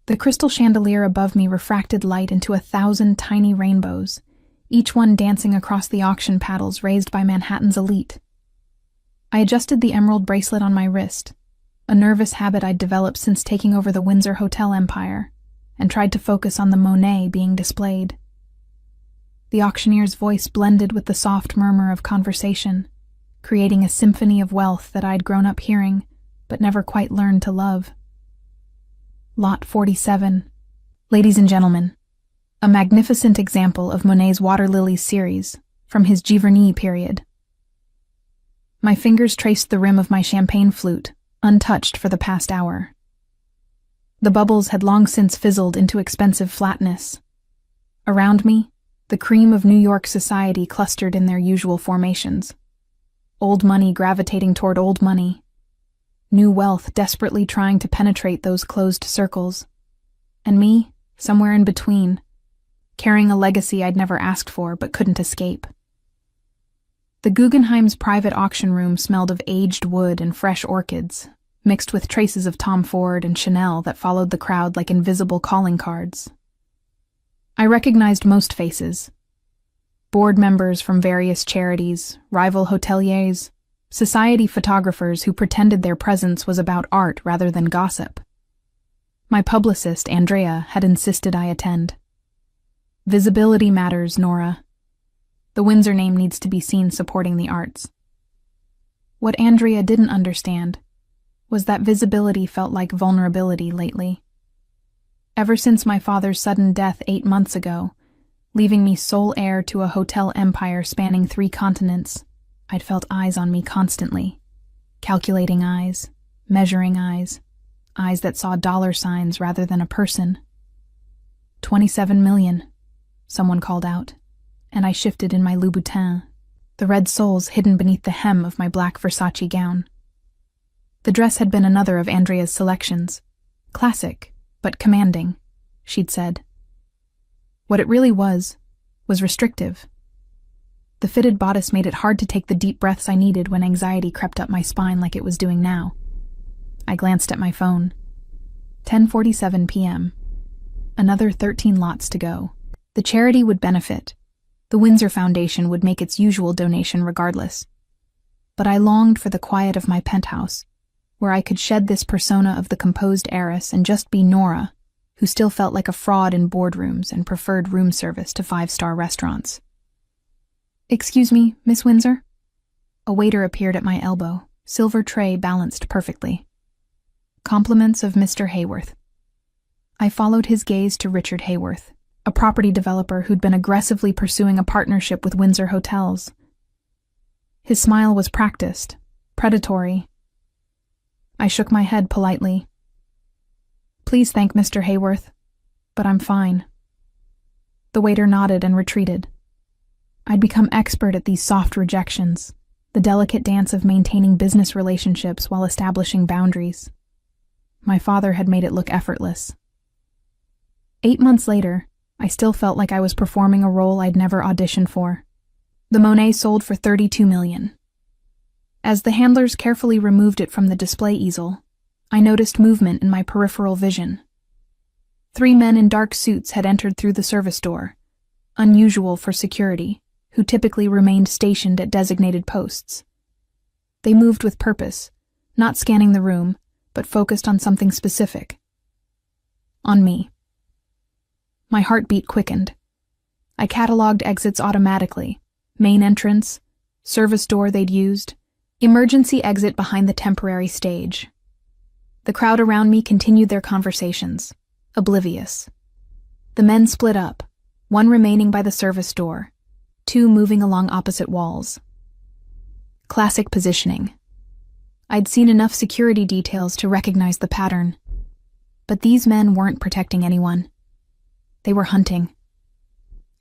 The crystal chandelier above me refracted light into 1,000 tiny rainbows, each one dancing across the auction paddles raised by Manhattan's elite. I adjusted the emerald bracelet on my wrist, a nervous habit I'd developed since taking over the Windsor hotel empire, and tried to focus on the Monet being displayed. The auctioneer's voice blended with the soft murmur of conversation, creating a symphony of wealth that I'd grown up hearing, but never quite learned to love. Lot 47. Ladies and gentlemen, a magnificent example of Monet's Water Lilies series, from his Giverny period. My fingers traced the rim of my champagne flute, untouched for the past hour. The bubbles had long since fizzled into expensive flatness. Around me, the cream of New York society clustered in their usual formations. Old money gravitating toward old money. New wealth desperately trying to penetrate those closed circles. And me, somewhere in between, carrying a legacy I'd never asked for but couldn't escape. The Guggenheim's private auction room smelled of aged wood and fresh orchids, mixed with traces of Tom Ford and Chanel that followed the crowd like invisible calling cards. I recognized most faces. Board members from various charities, rival hoteliers, society photographers who pretended their presence was about art rather than gossip. My publicist, Andrea, had insisted I attend. Visibility matters, Nora. The Windsor name needs to be seen supporting the arts. What Andrea didn't understand was that visibility felt like vulnerability lately. Ever since my father's sudden death 8 months ago, leaving me sole heir to a hotel empire spanning 3 continents, I'd felt eyes on me constantly. Calculating eyes, measuring eyes, eyes that saw dollar signs rather than a person. 27 million, someone called out, and I shifted in my Louboutin, the red soles hidden beneath the hem of my black Versace gown. The dress had been another of Andrea's selections. Classic, but commanding, she'd said. What it really was restrictive. The fitted bodice made it hard to take the deep breaths I needed when anxiety crept up my spine like it was doing now. I glanced at my phone. 10:47 p.m. Another 13 lots to go. The charity would benefit. The Windsor Foundation would make its usual donation regardless. But I longed for the quiet of my penthouse, where I could shed this persona of the composed heiress and just be Nora, who still felt like a fraud in boardrooms and preferred room service to 5-star restaurants. "Excuse me, Miss Windsor?" A waiter appeared at my elbow, silver tray balanced perfectly. "Compliments of Mr. Hayworth." I followed his gaze to Richard Hayworth, a property developer who'd been aggressively pursuing a partnership with Windsor Hotels. His smile was practiced, predatory. I shook my head politely. "Please thank Mr. Hayworth, but I'm fine." The waiter nodded and retreated. I'd become expert at these soft rejections, the delicate dance of maintaining business relationships while establishing boundaries. My father had made it look effortless. 8 months later, I still felt like I was performing a role I'd never auditioned for. The Monet sold for $32 million. As the handlers carefully removed it from the display easel, I noticed movement in my peripheral vision. 3 men in dark suits had entered through the service door, unusual for security, who typically remained stationed at designated posts. They moved with purpose, not scanning the room, but focused on something specific. On me. My heartbeat quickened. I cataloged exits automatically. Main entrance, service door they'd used, emergency exit behind the temporary stage. The crowd around me continued their conversations, oblivious. The men split up, one remaining by the service door, 2 moving along opposite walls. Classic positioning. I'd seen enough security details to recognize the pattern. But these men weren't protecting anyone. They were hunting.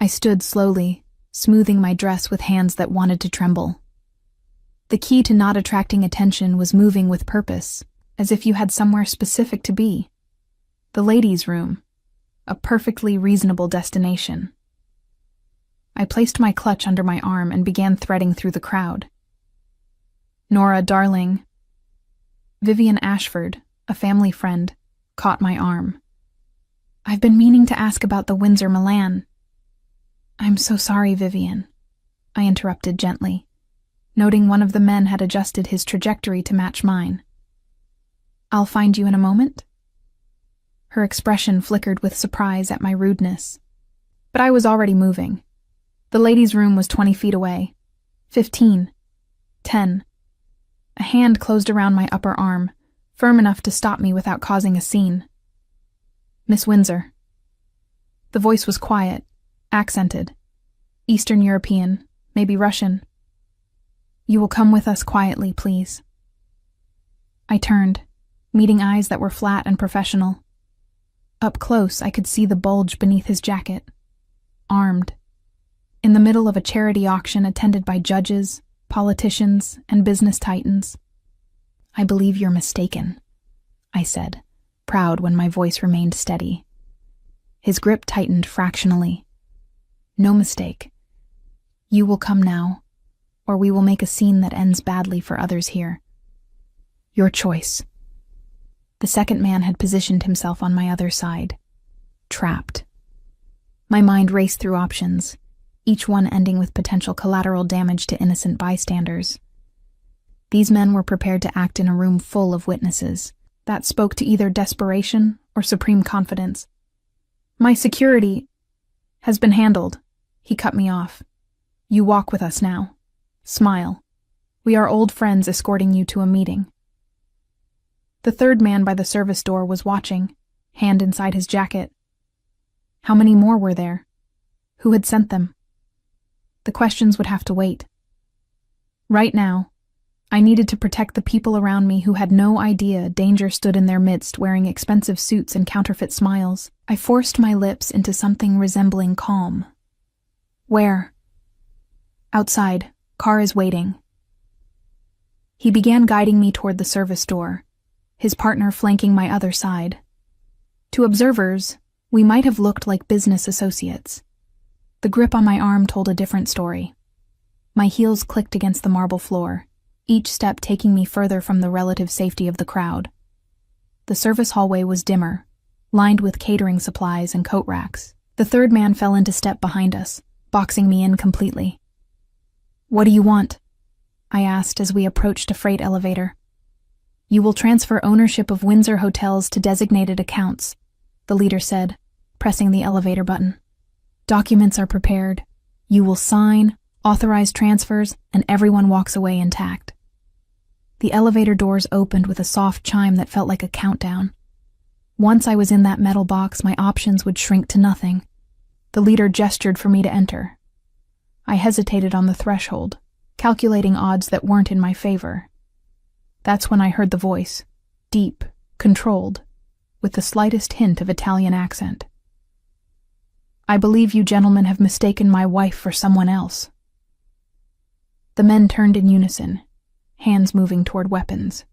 I stood slowly, smoothing my dress with hands that wanted to tremble. The key to not attracting attention was moving with purpose, as if you had somewhere specific to be. The ladies' room, a perfectly reasonable destination. I placed my clutch under my arm and began threading through the crowd. Nora, darling. Vivian Ashford, a family friend, caught my arm. I've been meaning to ask about the Windsor Milan. I'm so sorry, Vivian, I interrupted gently, noting one of the men had adjusted his trajectory to match mine. I'll find you in a moment? Her expression flickered with surprise at my rudeness. But I was already moving. The ladies' room was 20 feet away. 15. 10. A hand closed around my upper arm, firm enough to stop me without causing a scene. Miss Windsor. The voice was quiet, accented. Eastern European, maybe Russian. You will come with us quietly, please. I turned, meeting eyes that were flat and professional. Up close, I could see the bulge beneath his jacket. Armed. In the middle of a charity auction attended by judges, politicians, and business titans. I believe you're mistaken, I said, proud when my voice remained steady. His grip tightened fractionally. No mistake. You will come now, or we will make a scene that ends badly for others here. Your choice. The second man had positioned himself on my other side. Trapped. My mind raced through options, each one ending with potential collateral damage to innocent bystanders. These men were prepared to act in a room full of witnesses. That spoke to either desperation or supreme confidence. My security has been handled. He cut me off. You walk with us now. Smile. We are old friends escorting you to a meeting. The third man by the service door was watching, hand inside his jacket. How many more were there? Who had sent them? The questions would have to wait. Right now, I needed to protect the people around me who had no idea danger stood in their midst wearing expensive suits and counterfeit smiles. I forced my lips into something resembling calm. Where? Outside. Car is waiting. He began guiding me toward the service door, his partner flanking my other side. To observers, we might have looked like business associates. The grip on my arm told a different story. My heels clicked against the marble floor, each step taking me further from the relative safety of the crowd. The service hallway was dimmer, lined with catering supplies and coat racks. The third man fell into step behind us, boxing me in completely. What do you want? I asked as we approached a freight elevator. You will transfer ownership of Windsor hotels to designated accounts, the leader said, pressing the elevator button. Documents are prepared. You will sign, authorize transfers, and everyone walks away intact. The elevator doors opened with a soft chime that felt like a countdown. Once I was in that metal box, my options would shrink to nothing. The leader gestured for me to enter. I hesitated on the threshold, calculating odds that weren't in my favor. That's when I heard the voice, deep, controlled, with the slightest hint of Italian accent. I believe you gentlemen have mistaken my wife for someone else. The men turned in unison, hands moving toward weapons.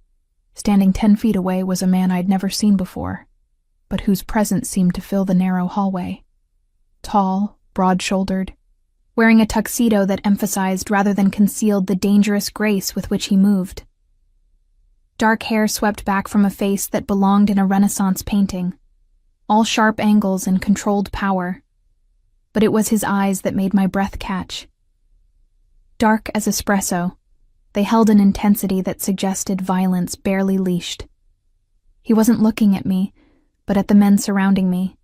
Standing 10 feet away was a man I'd never seen before, but whose presence seemed to fill the narrow hallway. Tall, broad-shouldered, wearing a tuxedo that emphasized rather than concealed the dangerous grace with which he moved. Dark hair swept back from a face that belonged in a Renaissance painting, all sharp angles and controlled power. But it was his eyes that made my breath catch. Dark as espresso, they held an intensity that suggested violence barely leashed. He wasn't looking at me, but at the men surrounding me,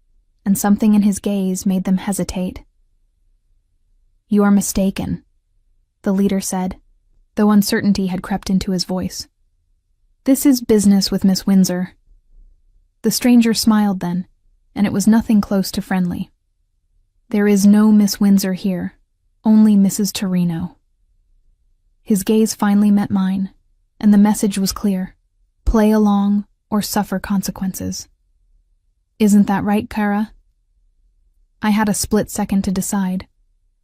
and something in his gaze made them hesitate. You are mistaken, the leader said, though uncertainty had crept into his voice. This is business with Miss Windsor. The stranger smiled then, and it was nothing close to friendly. There is no Miss Windsor here, only Mrs. Torino. His gaze finally met mine, and the message was clear. Play along or suffer consequences. Isn't that right, Kara? I had a split second to decide.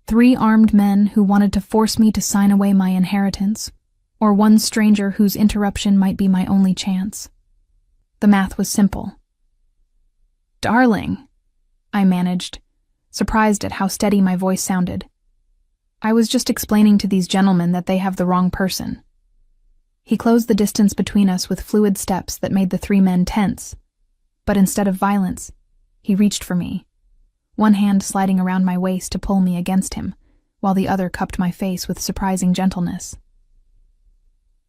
3 armed men who wanted to force me to sign away my inheritance, or one stranger whose interruption might be my only chance. The math was simple. Darling, I managed, surprised at how steady my voice sounded. I was just explaining to these gentlemen that they have the wrong person. He closed the distance between us with fluid steps that made the 3 men tense, but instead of violence, He reached for me, one hand sliding around my waist to pull me against him, while the other cupped my face with surprising gentleness.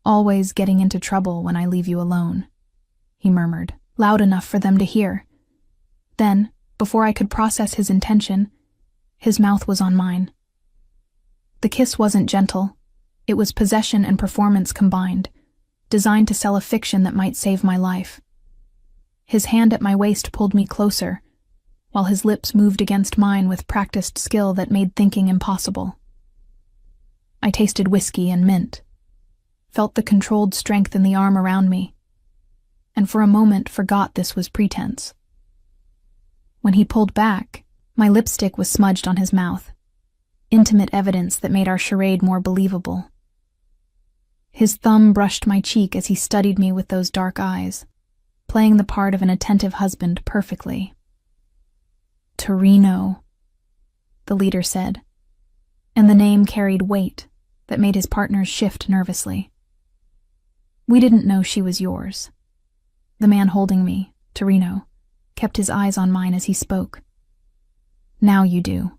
"Always getting into trouble when I leave you alone," he murmured, loud enough for them to hear. Then, before I could process his intention, his mouth was on mine. The kiss wasn't gentle. It was possession and performance combined, designed to sell a fiction that might save my life. His hand at my waist pulled me closer, while his lips moved against mine with practiced skill that made thinking impossible. I tasted whiskey and mint, felt the controlled strength in the arm around me, and for a moment forgot this was pretense. When he pulled back, my lipstick was smudged on his mouth, intimate evidence that made our charade more believable. His thumb brushed my cheek as he studied me with those dark eyes, playing the part of an attentive husband perfectly. "Torino," the leader said, and the name carried weight that made his partners shift nervously. "We didn't know she was yours." The man holding me, Torino, kept his eyes on mine as he spoke. "Now you do."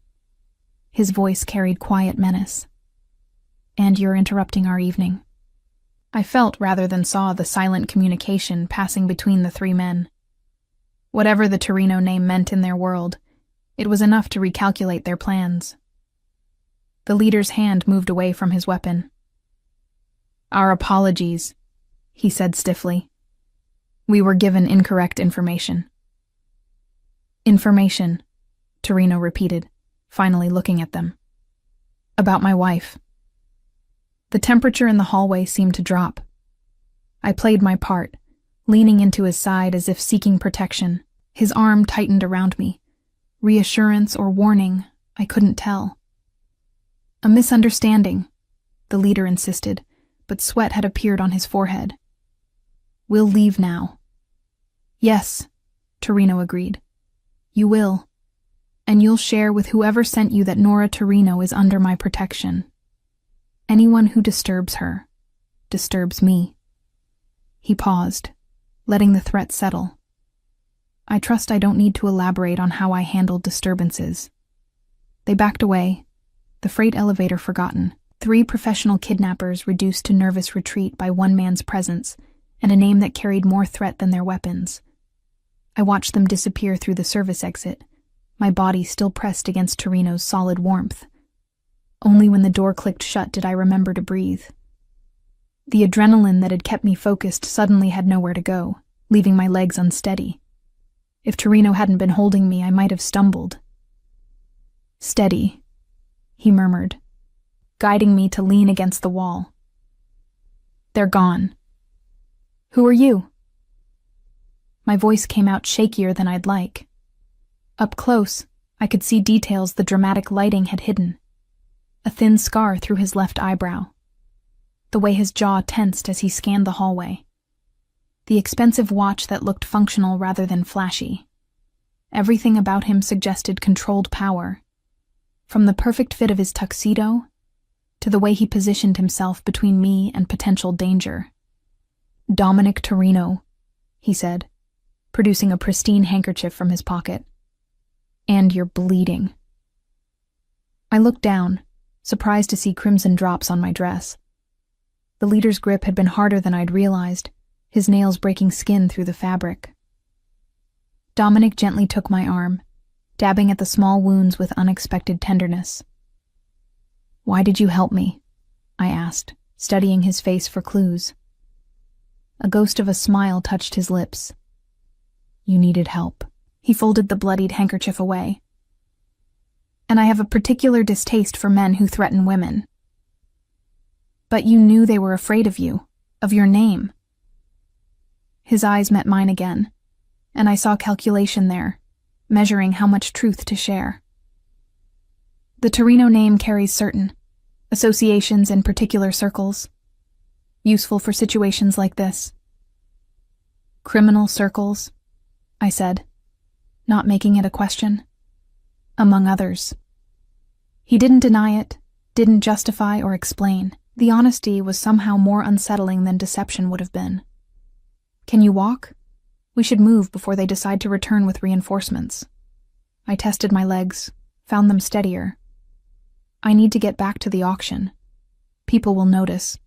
His voice carried quiet menace. "And you're interrupting our evening." I felt rather than saw the silent communication passing between the three men. Whatever the Torino name meant in their world, it was enough to recalculate their plans. The leader's hand moved away from his weapon. "Our apologies," he said stiffly. "We were given incorrect information." "Information," Torino repeated, finally looking at them. "About my wife." The temperature in the hallway seemed to drop. I played my part, leaning into his side as if seeking protection. His arm tightened around me. Reassurance or warning, I couldn't tell. "A misunderstanding," the leader insisted, but sweat had appeared on his forehead. "We'll leave now." "Yes," Torino agreed. "You will. And you'll share with whoever sent you that Nora Torino is under my protection. Anyone who disturbs her disturbs me." He paused, letting the threat settle. I trust I don't need to elaborate on how I handled disturbances. They backed away, the freight elevator forgotten, 3 professional kidnappers reduced to nervous retreat by one man's presence and a name that carried more threat than their weapons. I watched them disappear through the service exit, my body still pressed against Torino's solid warmth. Only when the door clicked shut did I remember to breathe. The adrenaline that had kept me focused suddenly had nowhere to go, leaving my legs unsteady. If Torino hadn't been holding me, I might have stumbled. "Steady," he murmured, guiding me to lean against the wall. "They're gone." "Who are you?" My voice came out shakier than I'd like. Up close, I could see details the dramatic lighting had hidden. A thin scar through his left eyebrow. The way his jaw tensed as he scanned the hallway. The expensive watch that looked functional rather than flashy. Everything about him suggested controlled power. From the perfect fit of his tuxedo, to the way he positioned himself between me and potential danger. "Dominic Torino," he said, producing a pristine handkerchief from his pocket. "And you're bleeding." I looked down, surprised to see crimson drops on my dress. The leader's grip had been harder than I'd realized, his nails breaking skin through the fabric. Dominic gently took my arm, dabbing at the small wounds with unexpected tenderness. "Why did you help me?" I asked, studying his face for clues. A ghost of a smile touched his lips. "You needed help." He folded the bloodied handkerchief away. "And I have a particular distaste for men who threaten women." "But you knew they were afraid of you, of your name." His eyes met mine again, and I saw calculation there, measuring how much truth to share. "The Torino name carries certain associations in particular circles, useful for situations like this." "Criminal circles," I said, not making it a question. "Among others." He didn't deny it, didn't justify or explain. The honesty was somehow more unsettling than deception would have been. "Can you walk?" We should move before they decide to return with reinforcements. I tested my legs, found them steadier. I need to get back to the auction. People will notice.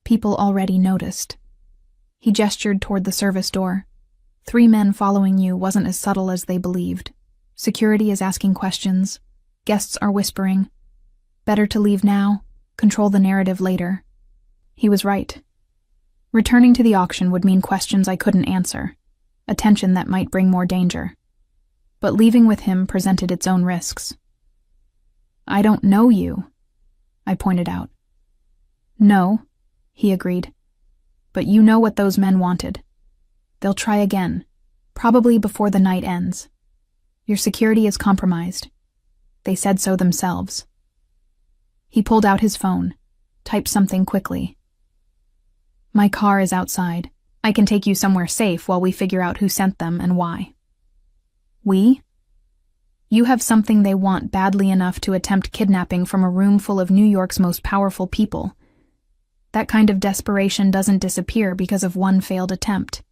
People already noticed. He gestured toward the service door. 3 men following you wasn't as subtle as they believed. Security is asking questions. Guests are whispering. Better to leave now, control the narrative later. He was right. Returning to the auction would mean questions I couldn't answer, attention that might bring more danger. But leaving with him presented its own risks. I don't know you, I pointed out. No, he agreed. But you know what those men wanted. They'll try again, probably before the night ends. Your security is compromised. They said so themselves. He pulled out his phone, typed something quickly. My car is outside. I can take you somewhere safe while we figure out who sent them and why. We? You have something they want badly enough to attempt kidnapping from a room full of New York's most powerful people. That kind of desperation doesn't disappear because of one failed attempt.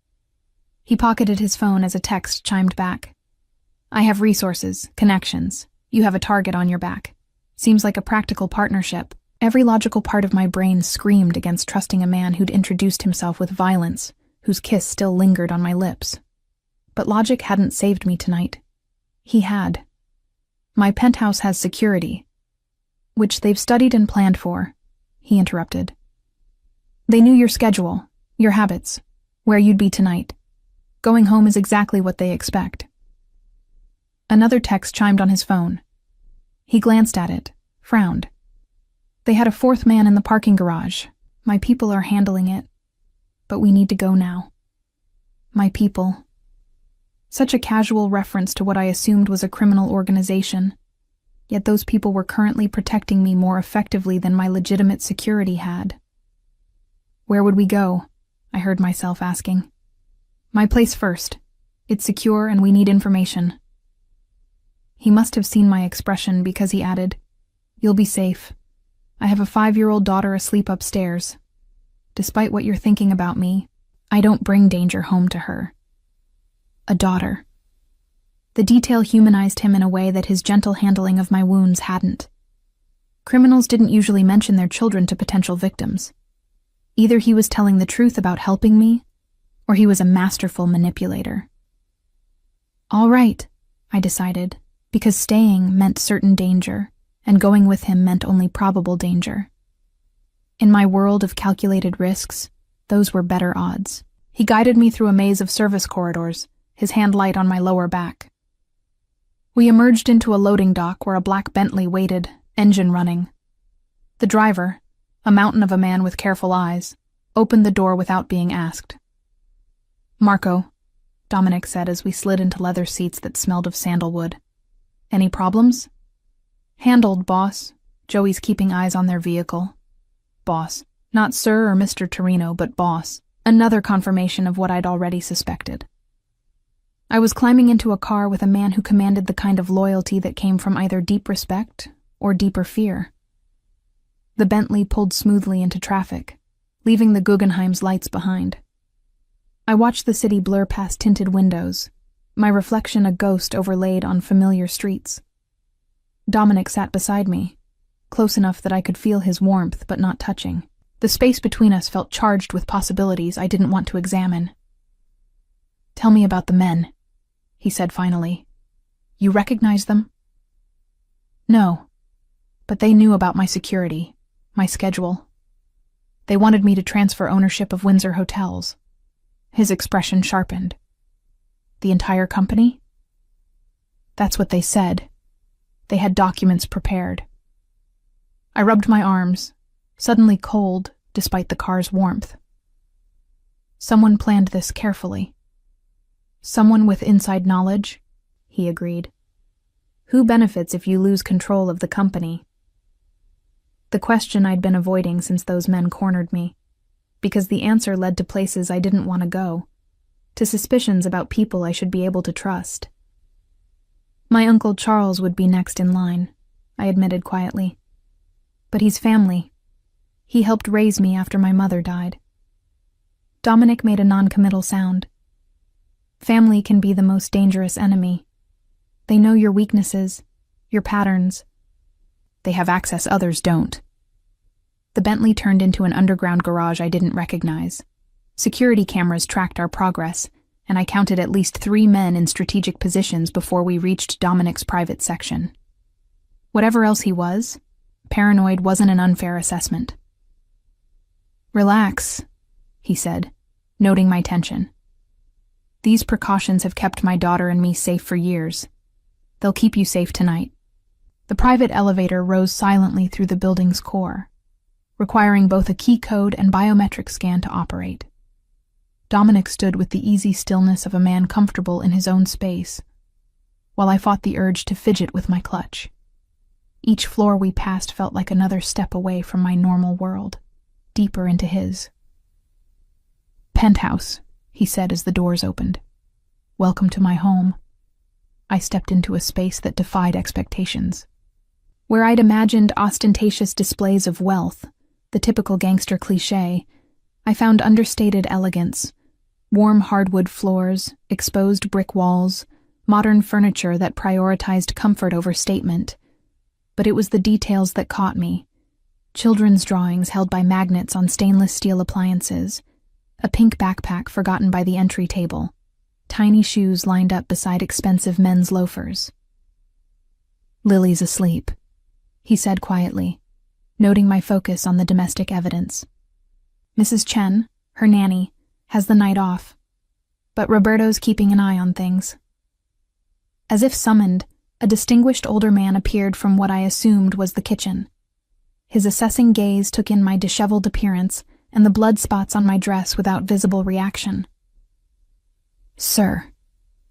He pocketed his phone as a text chimed back. I have resources, connections. You have a target on your back. Seems like a practical partnership. Every logical part of my brain screamed against trusting a man who'd introduced himself with violence, whose kiss still lingered on my lips. But logic hadn't saved me tonight. He had. My penthouse has security, which they've studied and planned for, he interrupted. They knew your schedule, your habits, where you'd be tonight. Going home is exactly what they expect. Another text chimed on his phone. He glanced at it, frowned. They had a 4th man in the parking garage. My people are handling it. But we need to go now. My people. Such a casual reference to what I assumed was a criminal organization. Yet those people were currently protecting me more effectively than my legitimate security had. Where would we go? I heard myself asking. My place first. It's secure and we need information. He must have seen my expression because he added, You'll be safe. I have a 5-year-old daughter asleep upstairs. Despite what you're thinking about me, I don't bring danger home to her. A daughter. The detail humanized him in a way that his gentle handling of my wounds hadn't. Criminals didn't usually mention their children to potential victims. Either he was telling the truth about helping me, or he was a masterful manipulator. All right, I decided, because staying meant certain danger, and going with him meant only probable danger. In my world of calculated risks, those were better odds. He guided me through a maze of service corridors, his hand light on my lower back. We emerged into a loading dock where a black Bentley waited, engine running. The driver, a mountain of a man with careful eyes, opened the door without being asked. Marco, Dominic said as we slid into leather seats that smelled of sandalwood. Any problems? Handled, boss. Joey's keeping eyes on their vehicle. Boss. Not Sir or Mr. Torino, but boss. Another confirmation of what I'd already suspected. I was climbing into a car with a man who commanded the kind of loyalty that came from either deep respect or deeper fear. The Bentley pulled smoothly into traffic, leaving the Guggenheim's lights behind. I watched the city blur past tinted windows, my reflection a ghost overlaid on familiar streets. Dominic sat beside me, close enough that I could feel his warmth but not touching. The space between us felt charged with possibilities I didn't want to examine. Tell me about the men, he said finally. You recognize them? No, but they knew about my security, my schedule. They wanted me to transfer ownership of Windsor Hotels. His expression sharpened. The entire company? That's what they said. They had documents prepared. I rubbed my arms, suddenly cold despite the car's warmth. Someone planned this carefully. Someone with inside knowledge, he agreed. Who benefits if you lose control of the company? The question I'd been avoiding since those men cornered me, because the answer led to places I didn't want to go, to suspicions about people I should be able to trust. My Uncle Charles would be next in line, I admitted quietly. But he's family. He helped raise me after my mother died. Dominic made a non-committal sound. Family can be the most dangerous enemy. They know your weaknesses, your patterns. They have access others don't. The Bentley turned into an underground garage I didn't recognize. Security cameras tracked our progress, and I counted at least 3 men in strategic positions before we reached Dominic's private section. Whatever else he was, paranoid wasn't an unfair assessment. "Relax," he said, noting my tension. "These precautions have kept my daughter and me safe for years. They'll keep you safe tonight." The private elevator rose silently through the building's core, requiring both a key code and biometric scan to operate. Dominic stood with the easy stillness of a man comfortable in his own space, while I fought the urge to fidget with my clutch. Each floor we passed felt like another step away from my normal world, deeper into his. "Penthouse," he said as the doors opened. "Welcome to my home." I stepped into a space that defied expectations. Where I'd imagined ostentatious displays of wealth, the typical gangster cliché, I found understated elegance, warm hardwood floors, exposed brick walls, modern furniture that prioritized comfort over statement. But it was the details that caught me. Children's drawings held by magnets on stainless steel appliances, a pink backpack forgotten by the entry table, tiny shoes lined up beside expensive men's loafers. "Lily's asleep," he said quietly, noting my focus on the domestic evidence. "Mrs. Chen, her nanny, has the night off, but Roberto's keeping an eye on things." As if summoned, a distinguished older man appeared from what I assumed was the kitchen. His assessing gaze took in my disheveled appearance and the blood spots on my dress without visible reaction. "Sir,"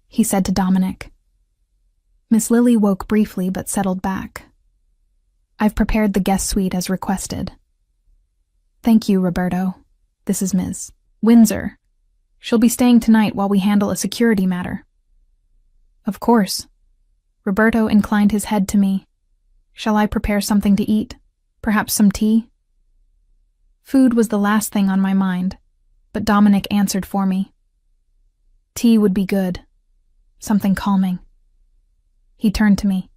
he said to Dominic. Miss Lily woke briefly but settled back. "I've prepared the guest suite as requested." "Thank you, Roberto. This is Ms. Windsor. She'll be staying tonight while we handle a security matter." "Of course." Roberto inclined his head to me. "Shall I prepare something to eat? Perhaps some tea?" Food was the last thing on my mind, but Dominic answered for me. "Tea would be good. Something calming." He turned to me.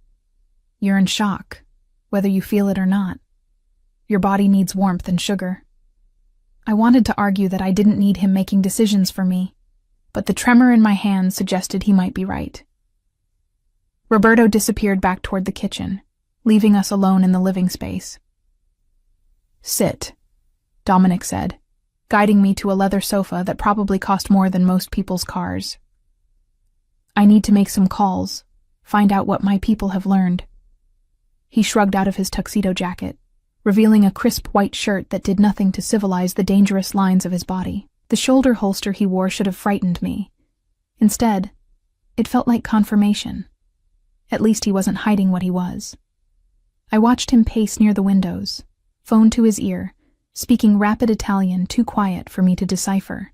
"You're in shock, whether you feel it or not. Your body needs warmth and sugar." I wanted to argue that I didn't need him making decisions for me, but the tremor in my hand suggested he might be right. Roberto disappeared back toward the kitchen, leaving us alone in the living space. "Sit," Dominic said, guiding me to a leather sofa that probably cost more than most people's cars. "I need to make some calls, find out what my people have learned." He shrugged out of his tuxedo jacket, revealing a crisp white shirt that did nothing to civilize the dangerous lines of his body. The shoulder holster he wore should have frightened me. Instead, it felt like confirmation. At least he wasn't hiding what he was. I watched him pace near the windows, phone to his ear, speaking rapid Italian too quiet for me to decipher.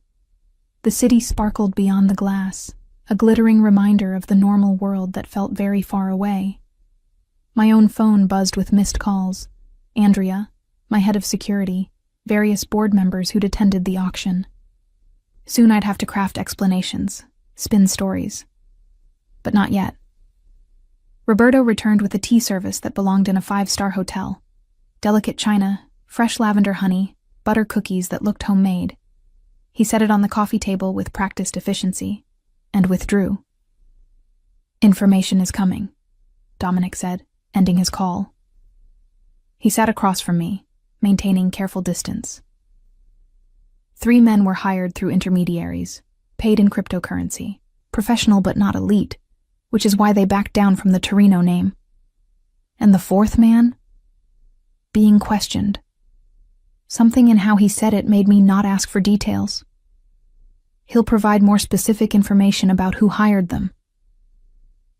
The city sparkled beyond the glass, a glittering reminder of the normal world that felt very far away. My own phone buzzed with missed calls. Andrea, my head of security, various board members who'd attended the auction. Soon I'd have to craft explanations, spin stories. But not yet. Roberto returned with a tea service that belonged in a 5-star hotel. Delicate china, fresh lavender honey, butter cookies that looked homemade. He set it on the coffee table with practiced efficiency, and withdrew. "Information is coming," Dominic said, ending his call. He sat across from me, maintaining careful distance. 3 men were hired through intermediaries, paid in cryptocurrency, professional but not elite, which is why they backed down from the Torino name. And the 4th man? Being questioned. Something in how he said it made me not ask for details. "He'll provide more specific information about who hired them."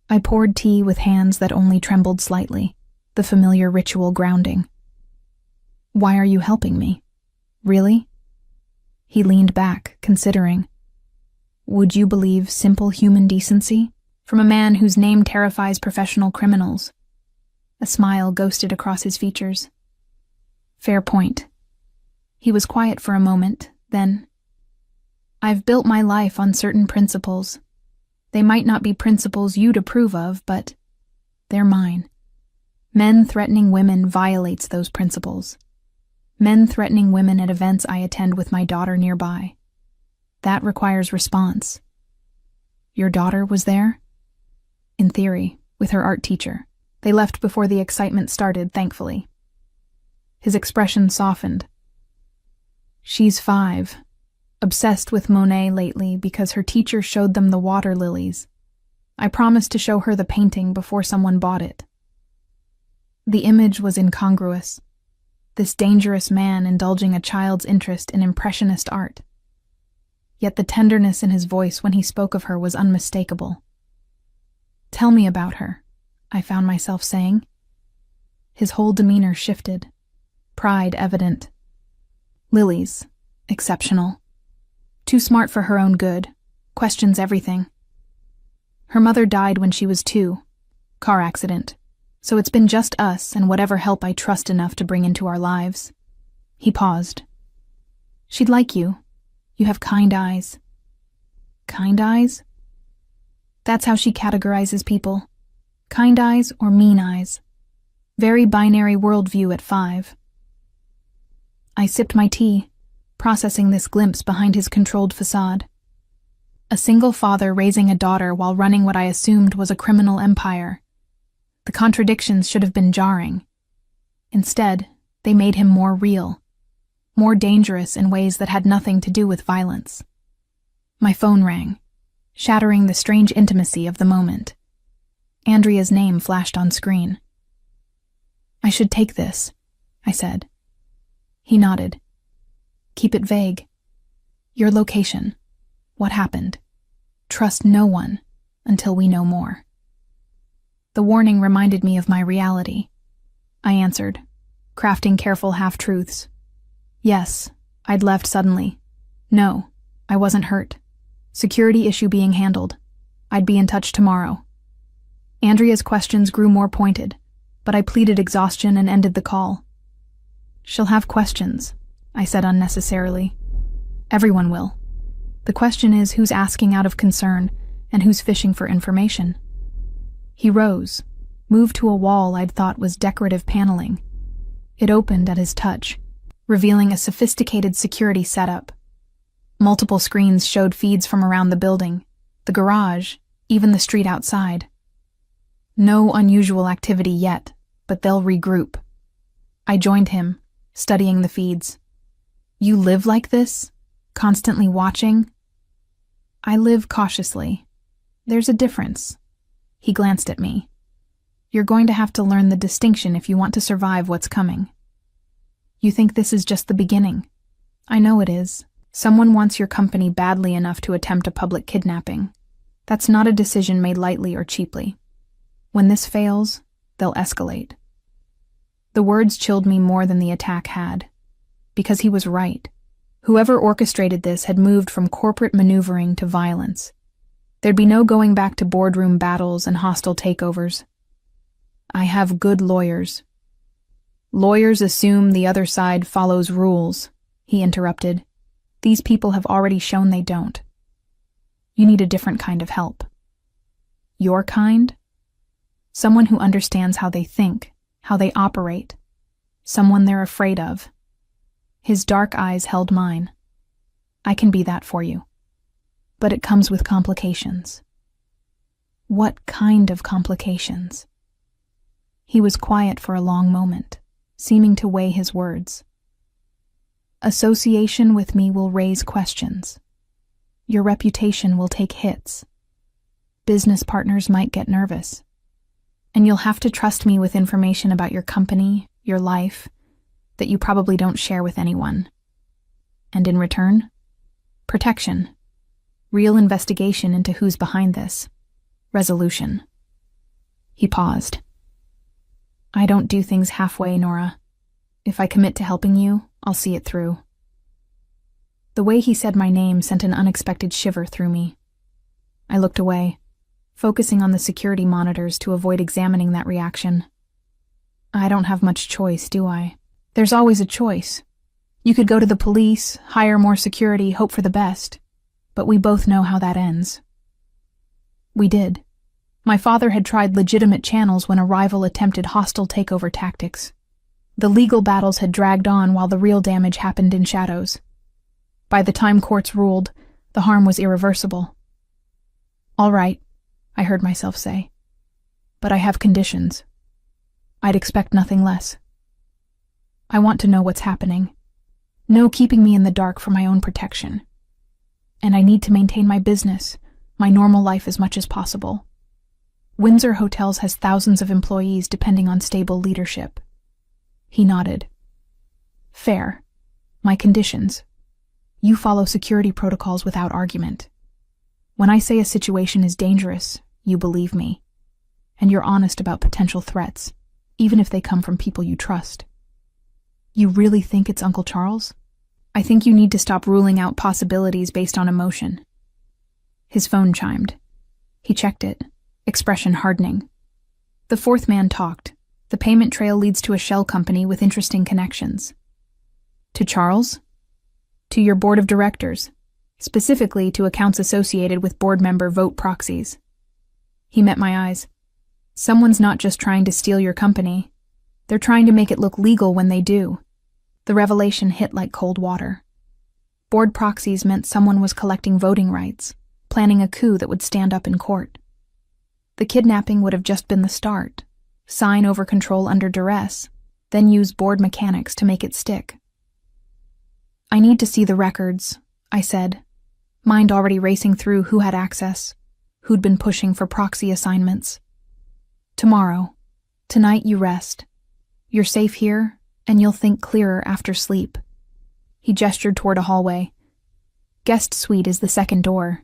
I poured tea with hands that only trembled slightly, the familiar ritual grounding. "Why are you helping me? Really?" He leaned back, considering. "Would you believe simple human decency? From a man whose name terrifies professional criminals." A smile ghosted across his features. "Fair point." He was quiet for a moment, then, "I've built my life on certain principles, They might not be principles you'd approve of, but they're mine. Men threatening women violates those principles. Men threatening women at events I attend with my daughter nearby. That requires response. Your daughter was there? In theory, with her art teacher. They left before the excitement started, thankfully. His expression softened. She's 5. Obsessed with Monet lately because her teacher showed them the water lilies. I promised to show her the painting before someone bought it. The image was incongruous. This dangerous man indulging a child's interest in impressionist art. Yet the tenderness in his voice when he spoke of her was unmistakable. Tell me about her, I found myself saying. His whole demeanor shifted, pride evident. Lily's exceptional. Too smart for her own good, questions everything. Her mother died when she was 2, car accident, so it's been just us and whatever help I trust enough to bring into our lives. He paused. She'd like you. You have kind eyes. Kind eyes? That's how she categorizes people. Kind eyes or mean eyes. Very binary worldview at 5. I sipped my tea, processing this glimpse behind his controlled facade. A single father raising a daughter while running what I assumed was a criminal empire. The contradictions should have been jarring. Instead, they made him more real, more dangerous in ways that had nothing to do with violence. My phone rang, shattering the strange intimacy of the moment. Andrea's name flashed on screen. I should take this, I said. He nodded. Keep it vague. Your location. What happened? Trust no one until we know more. The warning reminded me of my reality. I answered, crafting careful half-truths. Yes, I'd left suddenly. No, I wasn't hurt. Security issue being handled. I'd be in touch tomorrow. Andrea's questions grew more pointed, but I pleaded exhaustion and ended the call. She'll have questions, I said unnecessarily. Everyone will. The question is who's asking out of concern and who's fishing for information. He rose, moved to a wall I'd thought was decorative paneling. It opened at his touch, revealing a sophisticated security setup. Multiple screens showed feeds from around the building, the garage, even the street outside. No unusual activity yet, but they'll regroup. I joined him, studying the feeds. You live like this? Constantly watching? I live cautiously. There's a difference. He glanced at me. You're going to have to learn the distinction if you want to survive what's coming. You think this is just the beginning. I know it is. Someone wants your company badly enough to attempt a public kidnapping. That's not a decision made lightly or cheaply. When this fails, they'll escalate. The words chilled me more than the attack had. Because he was right. Whoever orchestrated this had moved from corporate maneuvering to violence. There'd be no going back to boardroom battles and hostile takeovers. I have good lawyers. Lawyers assume the other side follows rules, he interrupted. These people have already shown they don't. You need a different kind of help. Your kind? Someone who understands how they think, how they operate. Someone they're afraid of. His dark eyes held mine. I can be that for you. But it comes with complications. What kind of complications? He was quiet for a long moment, seeming to weigh his words. Association with me will raise questions. Your reputation will take hits. Business partners might get nervous. And you'll have to trust me with information about your company, your life, that you probably don't share with anyone. And in return, protection. Real investigation into who's behind this. Resolution. He paused. I don't do things halfway, Nora. If I commit to helping you, I'll see it through. The way he said my name sent an unexpected shiver through me. I looked away, focusing on the security monitors to avoid examining that reaction. I don't have much choice, do I? There's always a choice. You could go to the police, hire more security, hope for the best. But we both know how that ends. We did. My father had tried legitimate channels when a rival attempted hostile takeover tactics. The legal battles had dragged on while the real damage happened in shadows. By the time courts ruled, the harm was irreversible. "All right," I heard myself say. "But I have conditions. I'd expect nothing less. I want to know what's happening. No keeping me in the dark for my own protection. And I need to maintain my business, my normal life as much as possible. Windsor Hotels has thousands of employees depending on stable leadership." He nodded. "Fair. My conditions. You follow security protocols without argument. When I say a situation is dangerous, you believe me. And you're honest about potential threats, even if they come from people you trust. You really think it's Uncle Charles? I think you need to stop ruling out possibilities based on emotion." His phone chimed. He checked it, expression hardening. The fourth man talked. "The payment trail leads to a shell company with interesting connections." "To Charles?" "To your board of directors, specifically to accounts associated with board member vote proxies." He met my eyes. "Someone's not just trying to steal your company. They're trying to make it look legal when they do." The revelation hit like cold water. Board proxies meant someone was collecting voting rights, planning a coup that would stand up in court. The kidnapping would have just been the start. Sign over control under duress, then use board mechanics to make it stick. "I need to see the records," I said, mind already racing through who had access, who'd been pushing for proxy assignments. "Tomorrow. Tonight you rest. You're safe here, and you'll think clearer after sleep." He gestured toward a hallway. "Guest suite is the second door.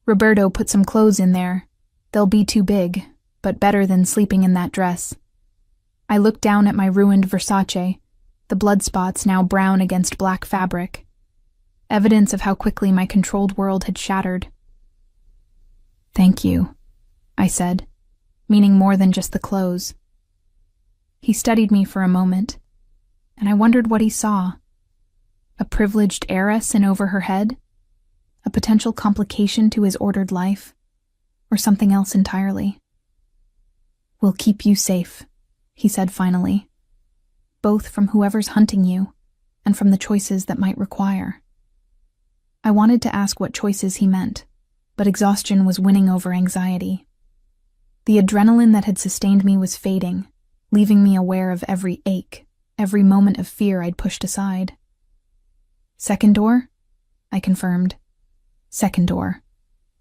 Roberto put some clothes in there. They'll be too big, but better than sleeping in that dress." I looked down at my ruined Versace, the blood spots now brown against black fabric. Evidence of how quickly my controlled world had shattered. "Thank you," I said, meaning more than just the clothes. He studied me for a moment, and I wondered what he saw. A privileged heiress in over her head? A potential complication to his ordered life? Or something else entirely? "We'll keep you safe," he said finally, "both from whoever's hunting you and from the choices that might require." I wanted to ask what choices he meant, but exhaustion was winning over anxiety. The adrenaline that had sustained me was fading, leaving me aware of every ache, every moment of fear I'd pushed aside. "Second door?" I confirmed. "Second door.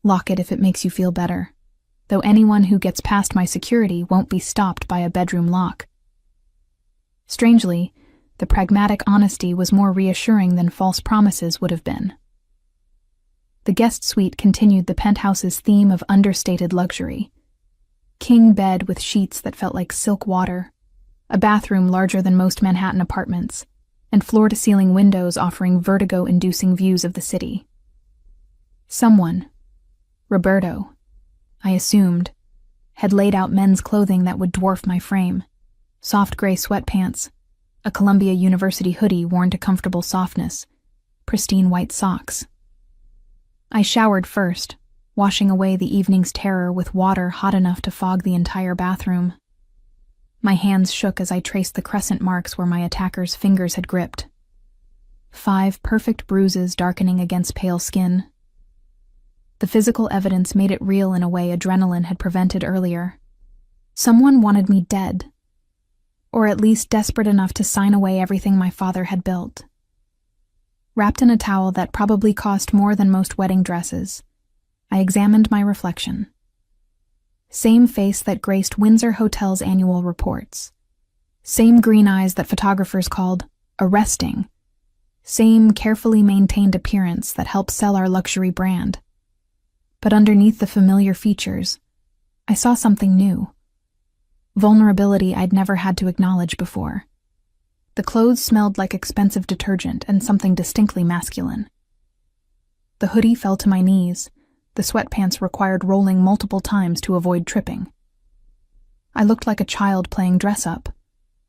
Lock it if it makes you feel better, though anyone who gets past my security won't be stopped by a bedroom lock." Strangely, the pragmatic honesty was more reassuring than false promises would have been. The guest suite continued the penthouse's theme of understated luxury. King bed with sheets that felt like silk water, a bathroom larger than most Manhattan apartments, and floor-to-ceiling windows offering vertigo-inducing views of the city. Someone, Roberto, I assumed, had laid out men's clothing that would dwarf my frame. Soft gray sweatpants, a Columbia University hoodie worn to comfortable softness, pristine white socks. I showered first, washing away the evening's terror with water hot enough to fog the entire bathroom. My hands shook as I traced the crescent marks where my attacker's fingers had gripped. 5 perfect bruises darkening against pale skin. The physical evidence made it real in a way adrenaline had prevented earlier. Someone wanted me dead, or at least desperate enough to sign away everything my father had built. Wrapped in a towel that probably cost more than most wedding dresses, I examined my reflection. Same face that graced Windsor Hotel's annual reports. Same green eyes that photographers called arresting. Same carefully maintained appearance that helped sell our luxury brand. But underneath the familiar features, I saw something new. Vulnerability I'd never had to acknowledge before. The clothes smelled like expensive detergent and something distinctly masculine. The hoodie fell to my knees. The sweatpants required rolling multiple times to avoid tripping. I looked like a child playing dress-up,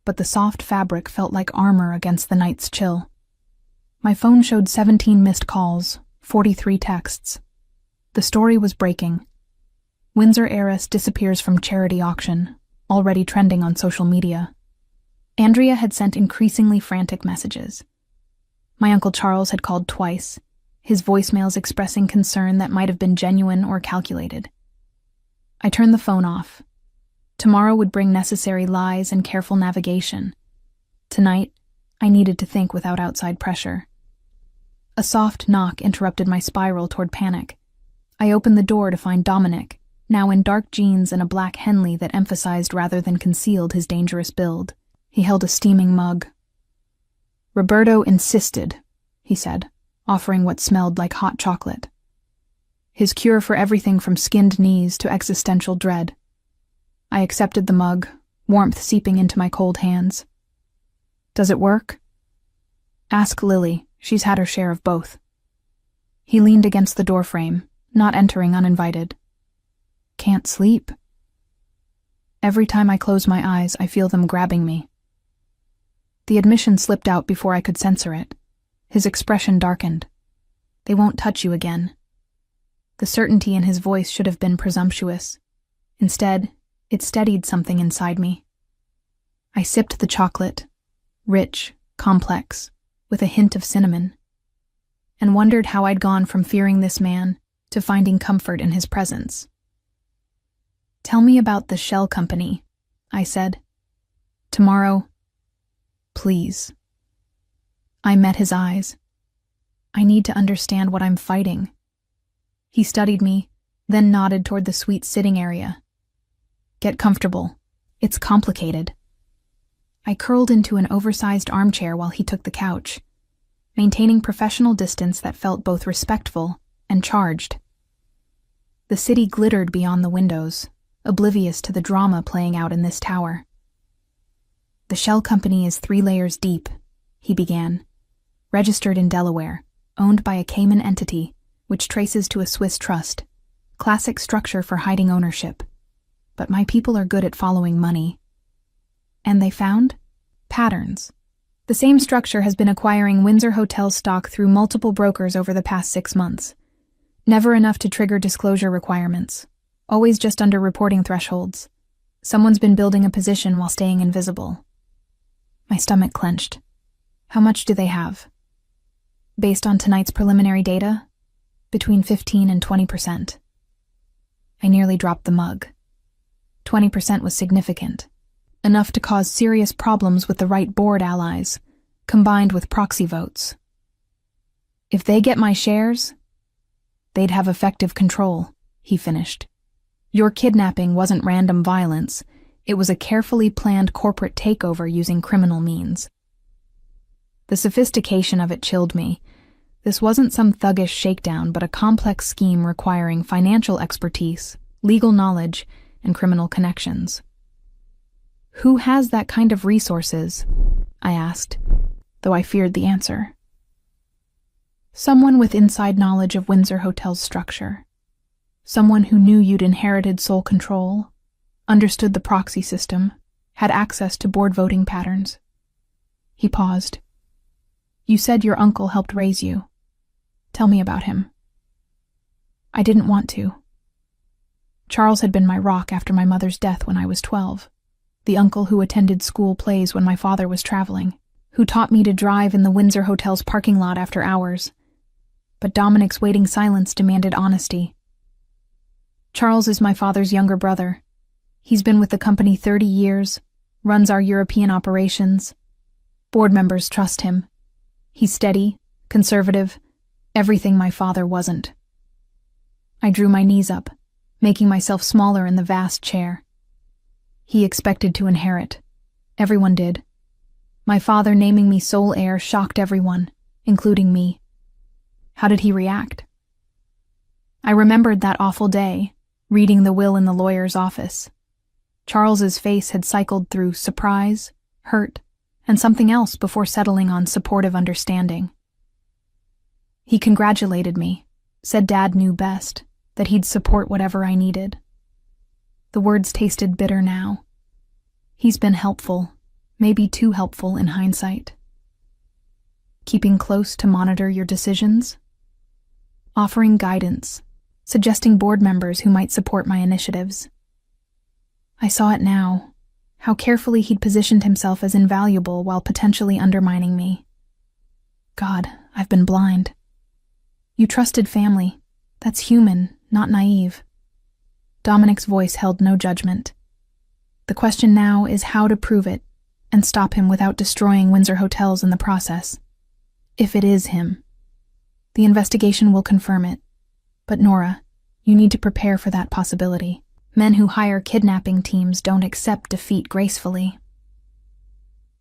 but the soft fabric felt like armor against the night's chill. My phone showed 17 missed calls, 43 texts. The story was breaking. Windsor heiress disappears from charity auction, already trending on social media. Andrea had sent increasingly frantic messages. My Uncle Charles had called twice, his voicemails expressing concern that might have been genuine or calculated. I turned the phone off. Tomorrow would bring necessary lies and careful navigation. Tonight, I needed to think without outside pressure. A soft knock interrupted my spiral toward panic. I opened the door to find Dominic, now in dark jeans and a black Henley that emphasized rather than concealed his dangerous build. He held a steaming mug. "Roberto insisted," he said, offering what smelled like hot chocolate. His cure for everything from skinned knees to existential dread. I accepted the mug, warmth seeping into my cold hands. "Does it work?" "Ask Lily. She's had her share of both." He leaned against the doorframe, not entering uninvited. "Can't sleep." Every time I close my eyes, I feel them grabbing me. The admission slipped out before I could censor it. His expression darkened. "They won't touch you again." The certainty in his voice should have been presumptuous. Instead, it steadied something inside me. I sipped the chocolate, rich, complex, with a hint of cinnamon, and wondered how I'd gone from fearing this man to finding comfort in his presence. "Tell me about the shell company," I said. "Tomorrow, please." I met his eyes. "I need to understand what I'm fighting." He studied me, then nodded toward the suite sitting area. "Get comfortable. It's complicated." I curled into an oversized armchair while he took the couch, maintaining professional distance that felt both respectful and charged. The city glittered beyond the windows, oblivious to the drama playing out in this tower. "The shell company is 3 layers deep," he began. "Registered in Delaware, owned by a Cayman entity, which traces to a Swiss trust. Classic structure for hiding ownership. But my people are good at following money." And they found patterns. The same structure has been acquiring Windsor Hotel stock through multiple brokers over the past 6 months. Never enough to trigger disclosure requirements. Always just under reporting thresholds. Someone's been building a position while staying invisible. My stomach clenched. "How much do they have?" "Based on tonight's preliminary data, between 15 and 20%. I nearly dropped the mug. 20% was significant. Enough to cause serious problems with the right board allies, combined with proxy votes. "If they get my shares, they'd have effective control," he finished. "Your kidnapping wasn't random violence. It was a carefully planned corporate takeover using criminal means." The sophistication of it chilled me. This wasn't some thuggish shakedown, but a complex scheme requiring financial expertise, legal knowledge, and criminal connections. "Who has that kind of resources?" I asked, though I feared the answer. "Someone with inside knowledge of Windsor Hotel's structure. Someone who knew you'd inherited sole control, understood the proxy system, had access to board voting patterns." He paused. "You said your uncle helped raise you. Tell me about him." I didn't want to. Charles had been my rock after my mother's death when I was 12. The uncle who attended school plays when my father was traveling, who taught me to drive in the Windsor Hotel's parking lot after hours. But Dominic's waiting silence demanded honesty. "Charles is my father's younger brother. He's been with the company 30 years, runs our European operations. Board members trust him. He's steady, conservative, everything my father wasn't." I drew my knees up, making myself smaller in the vast chair. He expected to inherit. Everyone did. My father naming me sole heir shocked everyone, including me. How did he react? I remembered that awful day, reading the will in the lawyer's office. Charles's face had cycled through surprise, hurt, and something else before settling on supportive understanding. He congratulated me, said Dad knew best, that he'd support whatever I needed. The words tasted bitter now. He's been helpful, maybe too helpful in hindsight. Keeping close to monitor your decisions? Offering guidance, suggesting board members who might support my initiatives. I saw it now, how carefully he'd positioned himself as invaluable while potentially undermining me. God, I've been blind. You trusted family. That's human, not naive. Dominic's voice held no judgment. The question now is how to prove it and stop him without destroying Windsor Hotels in the process. If it is him, the investigation will confirm it. But Nora, you need to prepare for that possibility. Men who hire kidnapping teams don't accept defeat gracefully.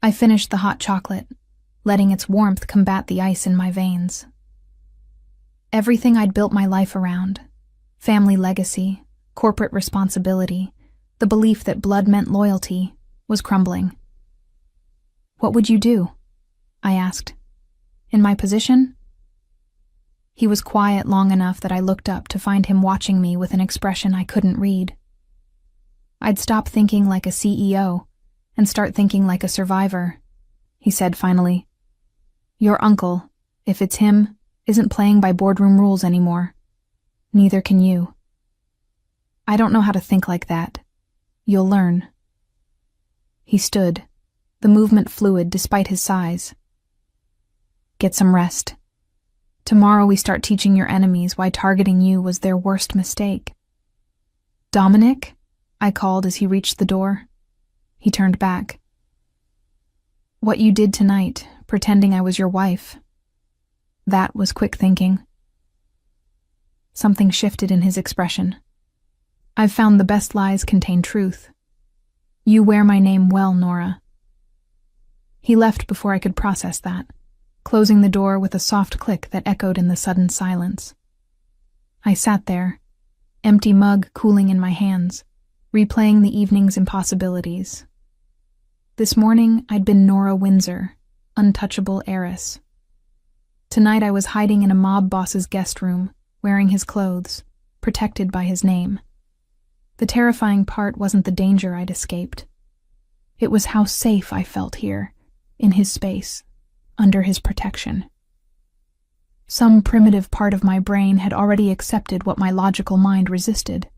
I finished the hot chocolate, letting its warmth combat the ice in my veins. Everything I'd built my life around, family legacy, corporate responsibility, the belief that blood meant loyalty, was crumbling. What would you do? I asked. In my position? He was quiet long enough that I looked up to find him watching me with an expression I couldn't read. I'd stop thinking like a CEO and start thinking like a survivor, he said finally. Your uncle, if it's him, isn't playing by boardroom rules anymore. Neither can you. I don't know how to think like that. You'll learn. He stood, the movement fluid despite his size. Get some rest. Tomorrow we start teaching your enemies why targeting you was their worst mistake. Dominic? I called as he reached the door. He turned back. What you did tonight, pretending I was your wife. That was quick thinking. Something shifted in his expression. I've found the best lies contain truth. You wear my name well, Nora. He left before I could process that, closing the door with a soft click that echoed in the sudden silence. I sat there, empty mug cooling in my hands, replaying the evening's impossibilities. This morning, I'd been Nora Windsor, untouchable heiress. Tonight I was hiding in a mob boss's guest room, wearing his clothes, protected by his name. The terrifying part wasn't the danger I'd escaped. It was how safe I felt here, in his space, under his protection. Some primitive part of my brain had already accepted what my logical mind resisted,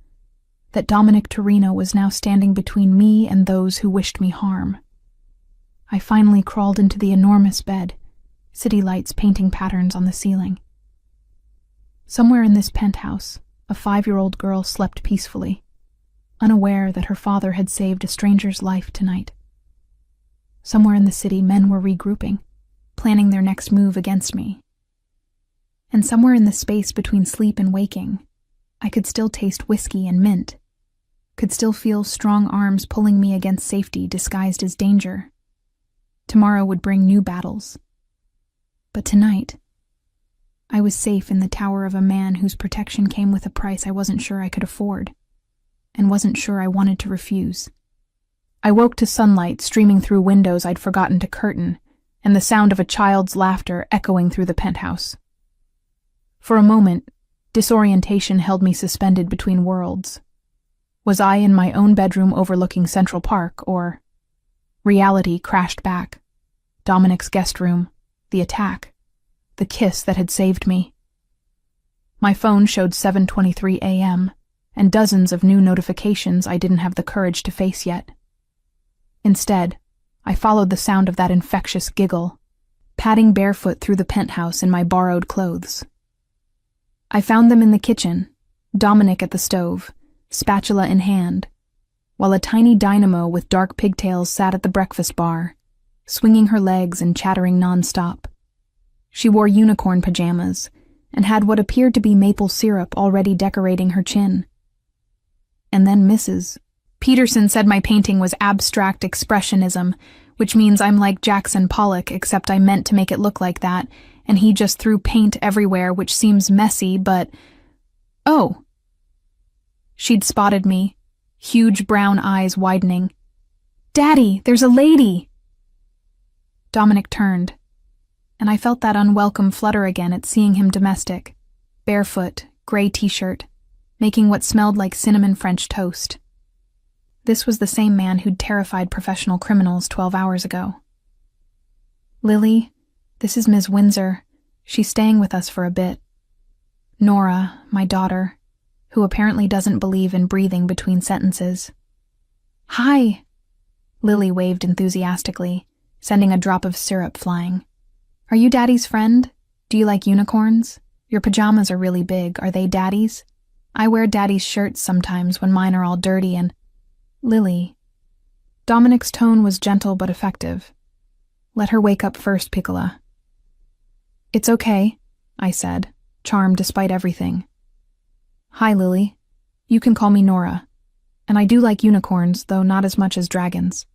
that Dominic Torino was now standing between me and those who wished me harm. I finally crawled into the enormous bed, city lights painting patterns on the ceiling. Somewhere in this penthouse, a 5-year-old girl slept peacefully, unaware that her father had saved a stranger's life tonight. Somewhere in the city, men were regrouping, planning their next move against me. And somewhere in the space between sleep and waking, I could still taste whiskey and mint, could still feel strong arms pulling me against safety disguised as danger. Tomorrow would bring new battles. But tonight, I was safe in the tower of a man whose protection came with a price I wasn't sure I could afford, and wasn't sure I wanted to refuse. I woke to sunlight streaming through windows I'd forgotten to curtain, and the sound of a child's laughter echoing through the penthouse. For a moment, disorientation held me suspended between worlds. Was I in my own bedroom overlooking Central Park, or... Reality crashed back. Dominic's guest room, the attack, the kiss that had saved me. My phone showed 7:23 a.m., and dozens of new notifications I didn't have the courage to face yet. Instead, I followed the sound of that infectious giggle, padding barefoot through the penthouse in my borrowed clothes. I found them in the kitchen, Dominic at the stove, spatula in hand, while a tiny dynamo with dark pigtails sat at the breakfast bar, swinging her legs and chattering nonstop. She wore unicorn pajamas and had what appeared to be maple syrup already decorating her chin. And then Mrs. Peterson said my painting was abstract expressionism, which means I'm like Jackson Pollock, except I meant to make it look like that, and he just threw paint everywhere, which seems messy, but... Oh! She'd spotted me, huge brown eyes widening. Daddy, there's a lady! Dominic turned, and I felt that unwelcome flutter again at seeing him domestic, barefoot, gray t-shirt, making what smelled like cinnamon French toast. This was the same man who'd terrified professional criminals 12 hours ago. Lily, this is Ms. Windsor. She's staying with us for a bit. Nora, my daughter, who apparently doesn't believe in breathing between sentences. "Hi," Lily waved enthusiastically, sending a drop of syrup flying. "Are you Daddy's friend? Do you like unicorns? Your pajamas are really big. Are they Daddy's? I wear Daddy's shirts sometimes when mine are all dirty and—" "Lily." Dominic's tone was gentle but effective. "Let her wake up first, Piccola." "It's okay," I said, charmed despite everything. "Hi, Lily. You can call me Nora. And I do like unicorns, though not as much as dragons."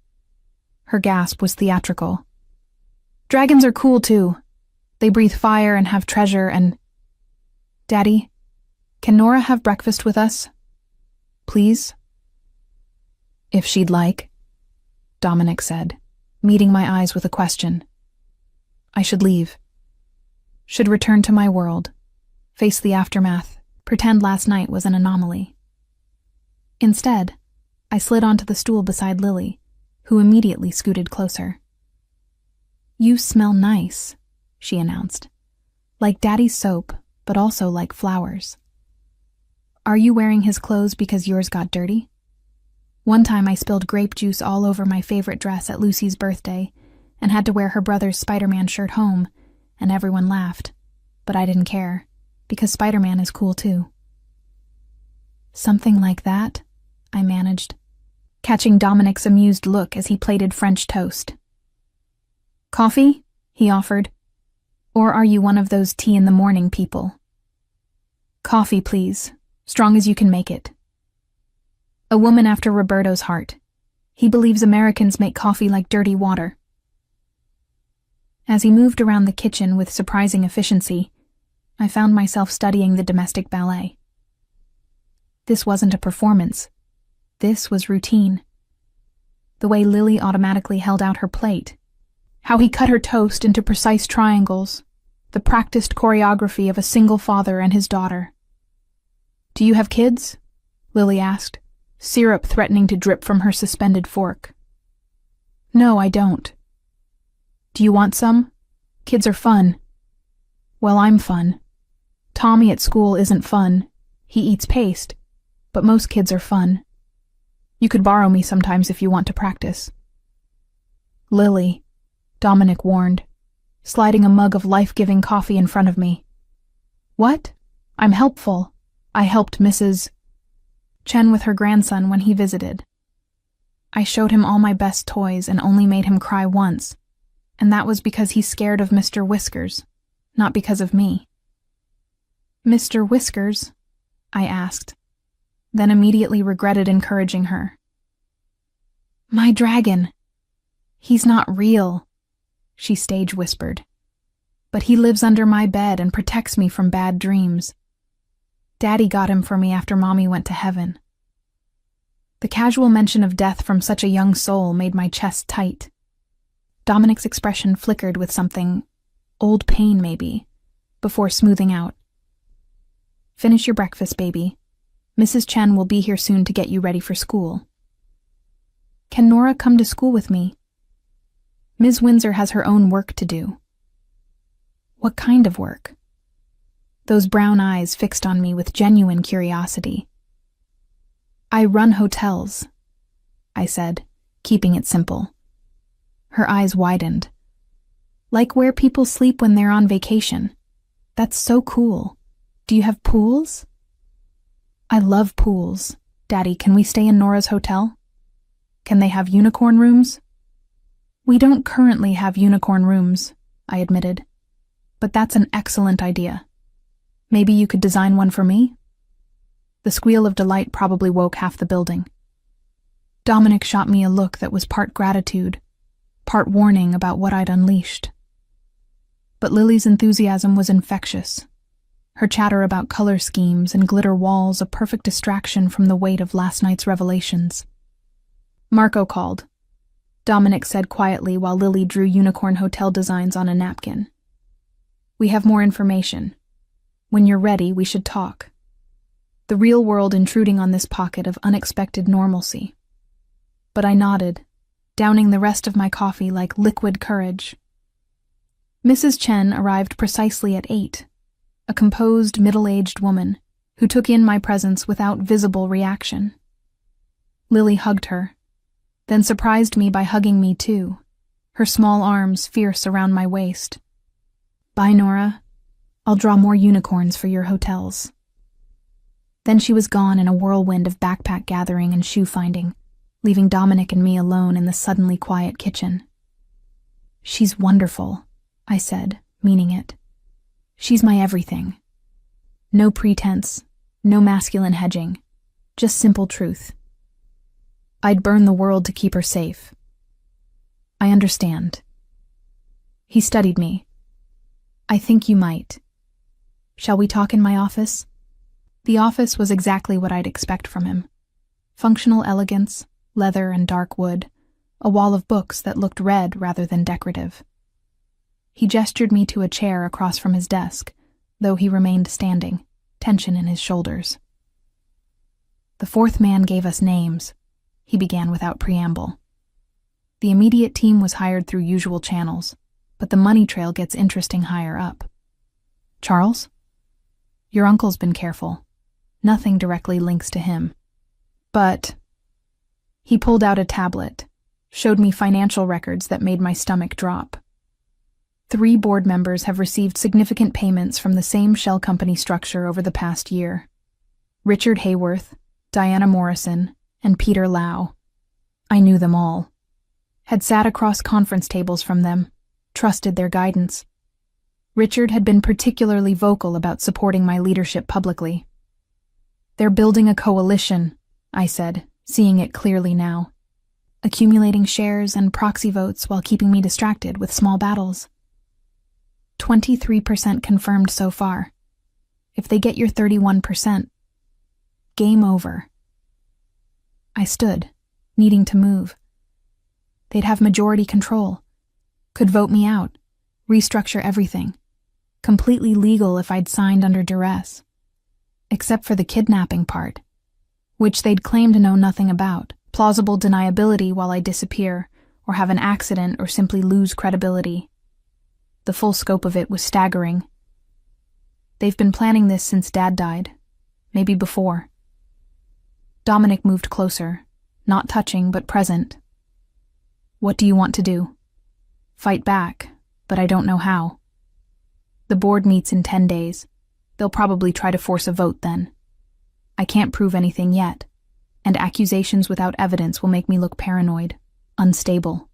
Her gasp was theatrical. "Dragons are cool, too. They breathe fire and have treasure and—" "Daddy, can Nora have breakfast with us? Please?" "If she'd like," Dominic said, meeting my eyes with a question. I should leave. Should return to my world, face the aftermath, pretend last night was an anomaly. Instead, I slid onto the stool beside Lily, who immediately scooted closer. "You smell nice," she announced. "Like Daddy's soap, but also like flowers. Are you wearing his clothes because yours got dirty? One time I spilled grape juice all over my favorite dress at Lucy's birthday and had to wear her brother's Spider-Man shirt home, and everyone laughed. But I didn't care, because Spider-Man is cool too." "Something like that?" I managed, catching Dominic's amused look as he plated French toast. "Coffee?" he offered. "Or are you one of those tea-in-the-morning people?" "Coffee, please. Strong as you can make it." A woman after Roberto's heart. He believes Americans make coffee like dirty water. As he moved around the kitchen with surprising efficiency, I found myself studying the domestic ballet. This wasn't a performance. This was routine. The way Lily automatically held out her plate, how he cut her toast into precise triangles, the practiced choreography of a single father and his daughter. "Do you have kids?" Lily asked, syrup threatening to drip from her suspended fork. "No, I don't." "Do you want some? Kids are fun." "Well, I'm fun. Tommy at school isn't fun. He eats paste, but most kids are fun. You could borrow me sometimes if you want to practice." "Lily," Dominic warned, sliding a mug of life-giving coffee in front of me. "What? I'm helpful. I helped Mrs. Chen with her grandson when he visited. I showed him all my best toys and only made him cry once, and that was because he's scared of Mr. Whiskers, not because of me." "Mr. Whiskers?" I asked, then immediately regretted encouraging her. "My dragon. He's not real," she stage whispered. "But he lives under my bed and protects me from bad dreams. Daddy got him for me after Mommy went to heaven." The casual mention of death from such a young soul made my chest tight. Dominic's expression flickered with something, old pain maybe, before smoothing out. "Finish your breakfast, baby. Mrs. Chen will be here soon to get you ready for school." "Can Nora come to school with me? Ms. Windsor has her own work to do." "What kind of work?" Those brown eyes fixed on me with genuine curiosity. "I run hotels," I said, keeping it simple. Her eyes widened. "Like where people sleep when they're on vacation. That's so cool. Do you have pools?" "I love pools. Daddy, can we stay in Nora's hotel? Can they have unicorn rooms?" "We don't currently have unicorn rooms," I admitted. "But that's an excellent idea. Maybe you could design one for me?" The squeal of delight probably woke half the building. Dominic shot me a look that was part gratitude, part warning about what I'd unleashed. But Lily's enthusiasm was infectious. Her chatter about color schemes and glitter walls a perfect distraction from the weight of last night's revelations. "Marco called," Dominic said quietly while Lily drew unicorn hotel designs on a napkin. "We have more information. When you're ready, we should talk." The real world intruding on this pocket of unexpected normalcy. But I nodded, downing the rest of my coffee like liquid courage. Mrs. Chen arrived precisely at 8, a composed, middle-aged woman, who took in my presence without visible reaction. Lily hugged her, then surprised me by hugging me too, her small arms fierce around my waist. "Bye, Nora. I'll draw more unicorns for your hotels." Then she was gone in a whirlwind of backpack gathering and shoe finding, leaving Dominic and me alone in the suddenly quiet kitchen. "She's wonderful," I said, meaning it. "She's my everything. No pretense, no masculine hedging, just simple truth. I'd burn the world to keep her safe." "I understand." He studied me. "I think you might. Shall we talk in my office?" The office was exactly what I'd expect from him. Functional elegance, leather and dark wood, a wall of books that looked red rather than decorative. He gestured me to a chair across from his desk, though he remained standing, tension in his shoulders. "The fourth man gave us names," he began without preamble. "The immediate team was hired through usual channels, but the money trail gets interesting higher up. Charles? Your uncle's been careful. Nothing directly links to him. But..." He pulled out a tablet, showed me financial records that made my stomach drop. 3 board members have received significant payments from the same shell company structure over the past year. Richard Hayworth, Diana Morrison, and Peter Lau. I knew them all. Had sat across conference tables from them, trusted their guidance. Richard had been particularly vocal about supporting my leadership publicly. "They're building a coalition," I said, seeing it clearly now. "Accumulating shares and proxy votes while keeping me distracted with small battles. 23% confirmed so far. If they get your 31%, game over." I stood, needing to move. They'd have majority control, could vote me out, restructure everything. Completely legal if I'd signed under duress. Except for the kidnapping part, which they'd claim to know nothing about. Plausible deniability while I disappear, or have an accident or simply lose credibility. The full scope of it was staggering. They've been planning this since Dad died, maybe before. Dominic moved closer, not touching but present. "What do you want to do?" "Fight back, but I don't know how. The board meets in 10 days. They'll probably try to force a vote then. I can't prove anything yet, and accusations without evidence will make me look paranoid, unstable.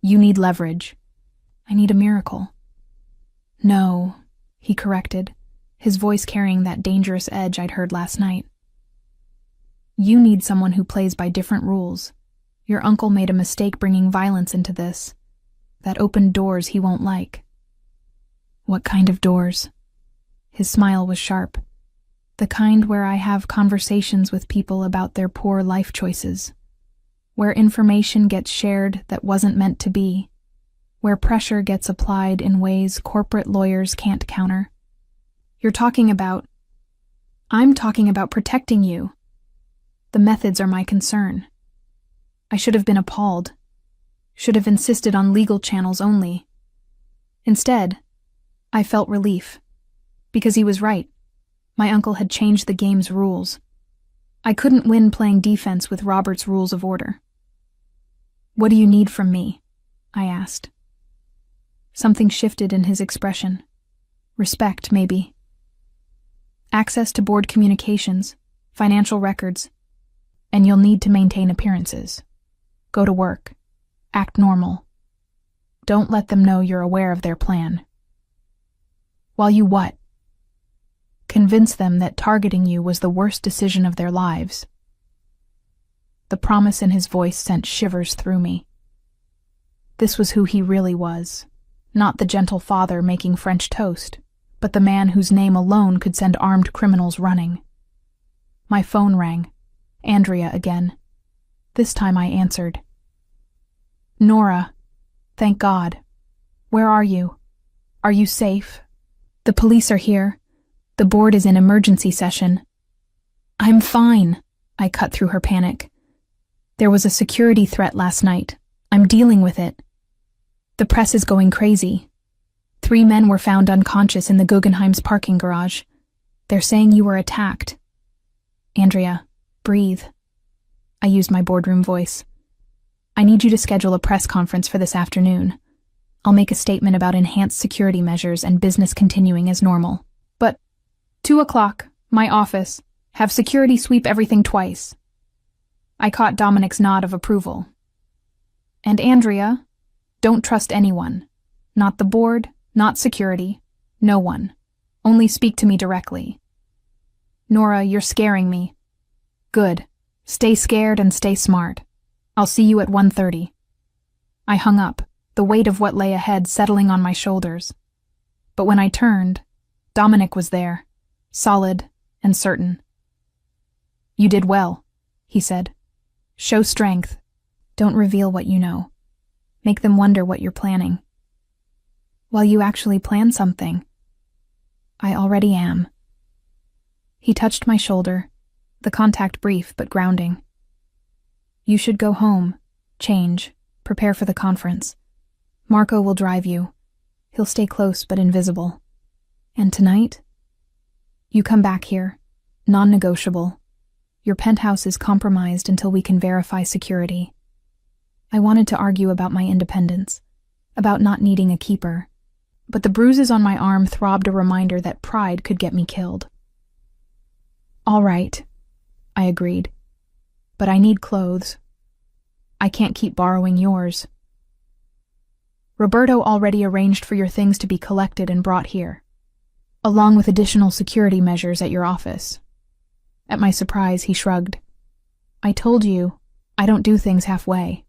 You need leverage. I need a miracle." "No," he corrected, his voice carrying that dangerous edge I'd heard last night. "You need someone who plays by different rules. Your uncle made a mistake bringing violence into this. That opened doors he won't like." "What kind of doors?" His smile was sharp. "The kind where I have conversations with people about their poor life choices. Where information gets shared that wasn't meant to be. Where pressure gets applied in ways corporate lawyers can't counter." "You're talking about..." "I'm talking about protecting you. The methods are my concern. I should have been appalled. Should have insisted on legal channels only. Instead, I felt relief. Because he was right. My uncle had changed the game's rules. I couldn't win playing defense with Robert's rules of order. "What do you need from me?" I asked. Something shifted in his expression. Respect, maybe. "Access to board communications, financial records, and you'll need to maintain appearances. Go to work. Act normal. Don't let them know you're aware of their plan." "While you what?" "Convince them that targeting you was the worst decision of their lives." The promise in his voice sent shivers through me. This was who he really was. Not the gentle father making French toast, but the man whose name alone could send armed criminals running. My phone rang. Andrea again. This time I answered. "Nora, thank God. Where are you? Are you safe? The police are here. The board is in emergency session." "I'm fine," I cut through her panic. "There was a security threat last night. I'm dealing with it. The press is going crazy. 3 men were found unconscious in the Guggenheim's parking garage. They're saying you were attacked. Andrea, breathe. I used my boardroom voice. I need you to schedule a press conference for this afternoon. I'll make a statement about enhanced security measures and business continuing as normal. But 2 o'clock, my office. Have security sweep everything twice. I caught Dominic's nod of approval. And Andrea, don't trust anyone. Not the board, not security, no one. Only speak to me directly. Nora, you're scaring me. Good. Stay scared and stay smart. I'll see you at 1:30. I hung up, the weight of what lay ahead settling on my shoulders. But when I turned, Dominic was there, solid and certain. You did well, he said. Show strength. Don't reveal what you know. Make them wonder what you're planning. Well, you actually plan something. I already am. He touched my shoulder, the contact brief but grounding. You should go home, change, prepare for the conference. Marco will drive you. He'll stay close but invisible. And tonight? You come back here, non-negotiable. Your penthouse is compromised until we can verify security. I wanted to argue about my independence, about not needing a keeper, but the bruises on my arm throbbed a reminder that pride could get me killed. All right, I agreed, but I need clothes. I can't keep borrowing yours. Roberto already arranged for your things to be collected and brought here, along with additional security measures at your office. At my surprise, he shrugged. I told you, I don't do things halfway.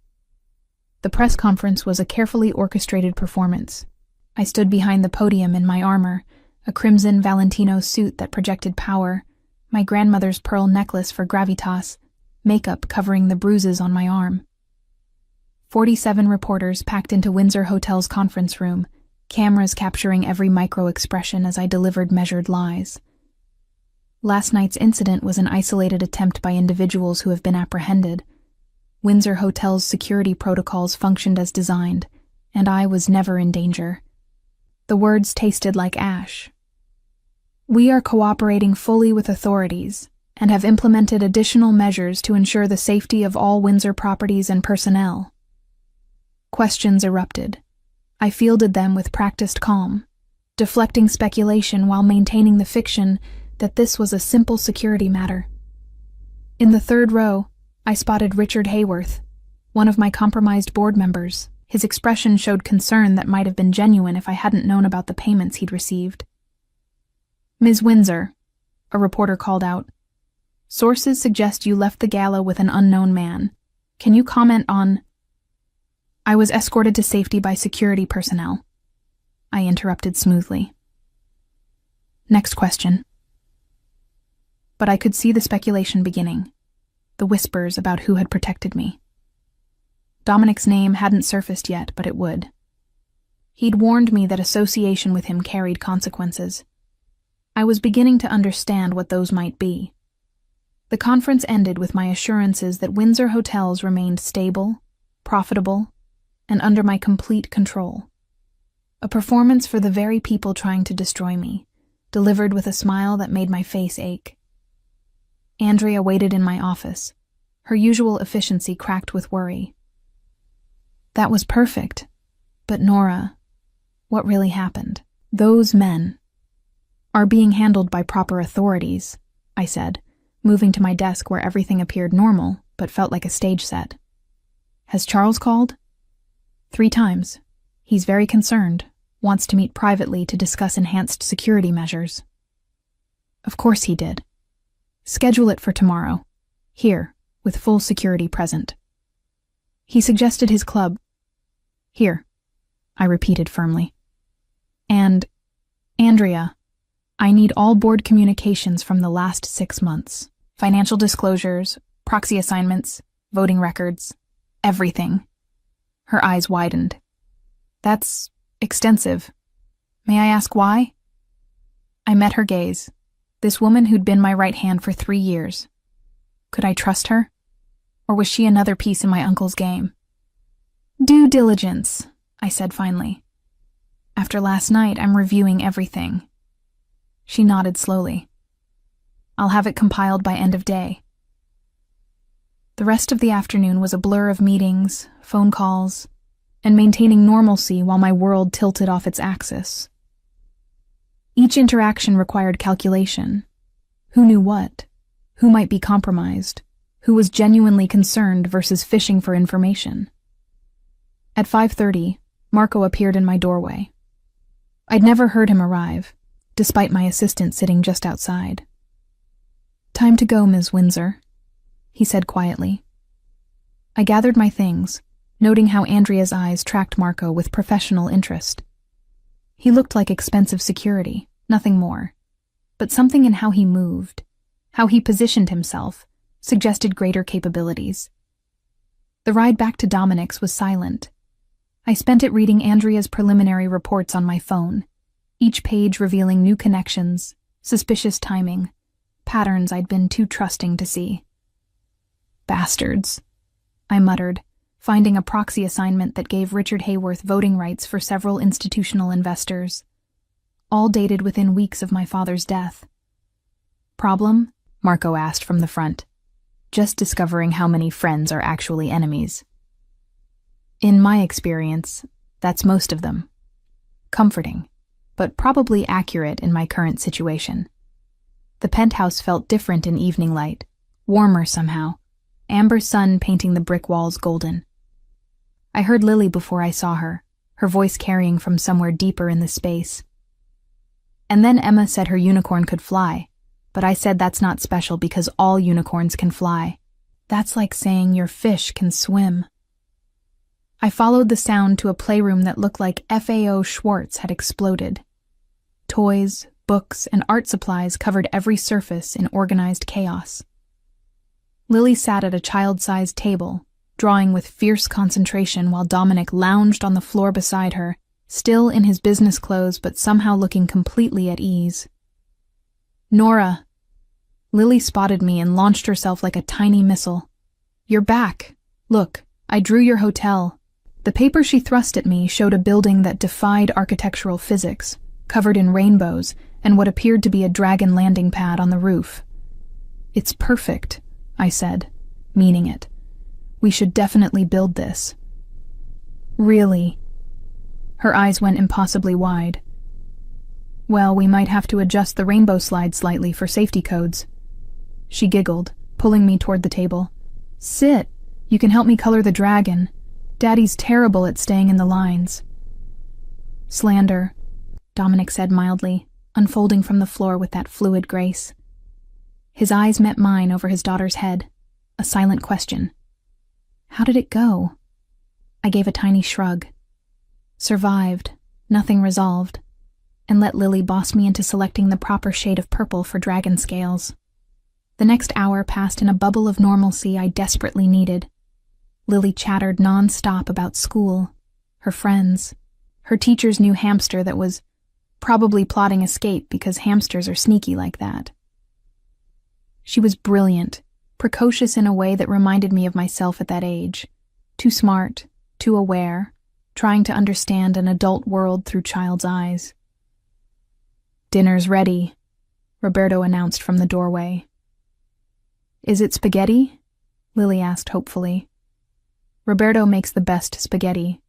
The press conference was a carefully orchestrated performance. I stood behind the podium in my armor, a crimson Valentino suit that projected power, my grandmother's pearl necklace for gravitas, makeup covering the bruises on my arm. 47 reporters packed into Windsor Hotel's conference room, cameras capturing every micro-expression as I delivered measured lies. Last night's incident was an isolated attempt by individuals who have been apprehended. Windsor Hotel's security protocols functioned as designed, and I was never in danger. The words tasted like ash. We are cooperating fully with authorities and have implemented additional measures to ensure the safety of all Windsor properties and personnel. Questions erupted. I fielded them with practiced calm, deflecting speculation while maintaining the fiction that this was a simple security matter. In the third row, I spotted Richard Hayworth, one of my compromised board members. His expression showed concern that might have been genuine if I hadn't known about the payments he'd received. Ms. Windsor, a reporter called out. Sources suggest you left the gala with an unknown man. Can you comment on... I was escorted to safety by security personnel. I interrupted smoothly. Next question. But I could see the speculation beginning, the whispers about who had protected me. Dominic's name hadn't surfaced yet, but it would. He'd warned me that association with him carried consequences. I was beginning to understand what those might be. The conference ended with my assurances that Windsor Hotels remained stable, profitable, and under my complete control. A performance for the very people trying to destroy me, delivered with a smile that made my face ache. Andrea waited in my office, her usual efficiency cracked with worry. That was perfect, but Nora, what really happened? Those men are being handled by proper authorities, I said, moving to my desk where everything appeared normal, but felt like a stage set. Has Charles called? 3 times. He's very concerned, wants to meet privately to discuss enhanced security measures. Of course he did. Schedule it for tomorrow. Here, with full security present. He suggested his club. Here, I repeated firmly. And, Andrea, I need all board communications from the last 6 months. Financial disclosures, proxy assignments, voting records, everything. Her eyes widened. That's extensive. May I ask why? I met her gaze. This woman who'd been my right hand for 3 years. Could I trust her? Or was she another piece in my uncle's game? Due diligence, I said finally. After last night, I'm reviewing everything. She nodded slowly. I'll have it compiled by end of day. The rest of the afternoon was a blur of meetings, phone calls, and maintaining normalcy while my world tilted off its axis. Each interaction required calculation. Who knew what? Who might be compromised? Who was genuinely concerned versus fishing for information? At 5:30, Marco appeared in my doorway. I'd never heard him arrive, despite my assistant sitting just outside. "Time to go, Ms. Windsor," he said quietly. I gathered my things, noting how Andrea's eyes tracked Marco with professional interest. He looked like expensive security, nothing more, but something in how he moved, how he positioned himself, suggested greater capabilities. The ride back to Dominic's was silent. I spent it reading Andrea's preliminary reports on my phone, each page revealing new connections, suspicious timing, patterns I'd been too trusting to see. "Bastards," I muttered, finding a proxy assignment that gave Richard Hayworth voting rights for several institutional investors, all dated within weeks of my father's death. "Problem?" Marco asked from the front. "Just discovering how many friends are actually enemies." In my experience, that's most of them. Comforting, but probably accurate in my current situation. The penthouse felt different in evening light, warmer somehow, amber sun painting the brick walls golden. I heard Lily before I saw her, her voice carrying from somewhere deeper in the space. And then Emma said her unicorn could fly, but I said that's not special because all unicorns can fly. That's like saying your fish can swim. I followed the sound to a playroom that looked like FAO Schwartz had exploded. Toys, books, and art supplies covered every surface in organized chaos. Lily sat at a child-sized table, drawing with fierce concentration while Dominic lounged on the floor beside her, still in his business clothes but somehow looking completely at ease. "Nora." Lily spotted me and launched herself like a tiny missile. "You're back. Look, I drew your hotel." The paper she thrust at me showed a building that defied architectural physics, covered in rainbows and what appeared to be a dragon landing pad on the roof. "It's perfect," I said, meaning it. "We should definitely build this." "Really?" Her eyes went impossibly wide. "Well, we might have to adjust the rainbow slide slightly for safety codes." She giggled, pulling me toward the table. "Sit. You can help me color the dragon. Daddy's terrible at staying in the lines." "Slander," Dominic said mildly, unfolding from the floor with that fluid grace. His eyes met mine over his daughter's head, a silent question. "How did it go?" I gave a tiny shrug. Survived, nothing resolved, and let Lily boss me into selecting the proper shade of purple for dragon scales. The next hour passed in a bubble of normalcy I desperately needed. Lily chattered non-stop about school, her friends, her teacher's new hamster that was probably plotting escape because hamsters are sneaky like that. She was brilliant, precocious in a way that reminded me of myself at that age. Too smart, too aware, trying to understand an adult world through child's eyes. "Dinner's ready," Roberto announced from the doorway. "Is it spaghetti?" Lily asked hopefully. Roberto makes the best spaghetti.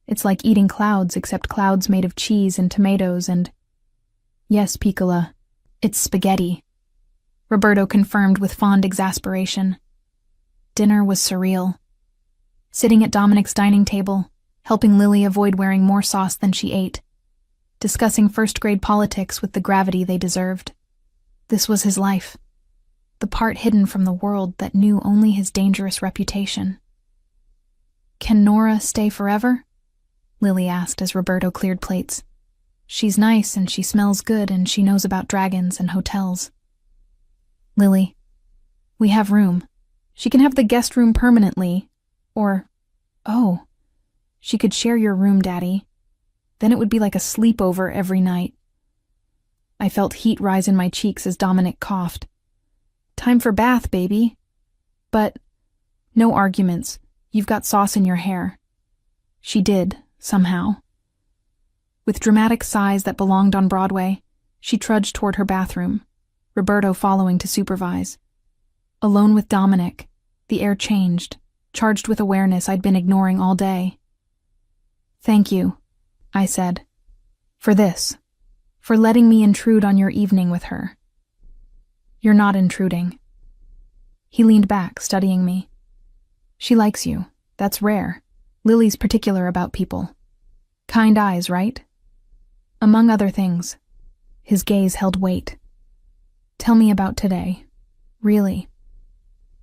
It's like eating clouds, except clouds made of cheese and tomatoes and... "Yes, Piccola, it's spaghetti," Roberto confirmed with fond exasperation. Dinner was surreal. Sitting at Dominic's dining table, helping Lily avoid wearing more sauce than she ate, discussing first-grade politics with the gravity they deserved. This was his life, the part hidden from the world that knew only his dangerous reputation. "Can Nora stay forever?" Lily asked as Roberto cleared plates. "She's nice and she smells good and she knows about dragons and hotels." "Lily, we have room. She can have the guest room permanently, or, oh, she could share your room, Daddy. Then it would be like a sleepover every night." I felt heat rise in my cheeks as Dominic coughed. "Time for bath, baby." "But, no arguments. You've got sauce in your hair." She did, somehow. With dramatic sighs that belonged on Broadway, she trudged toward her bathroom. Roberto following to supervise. Alone with Dominic, the air changed, charged with awareness I'd been ignoring all day. "Thank you," I said, "for this, for letting me intrude on your evening with her." "You're not intruding." He leaned back, studying me. "She likes you. That's rare. Lily's particular about people. Kind eyes, right?" Among other things. His gaze held weight. "Tell me about today. Really."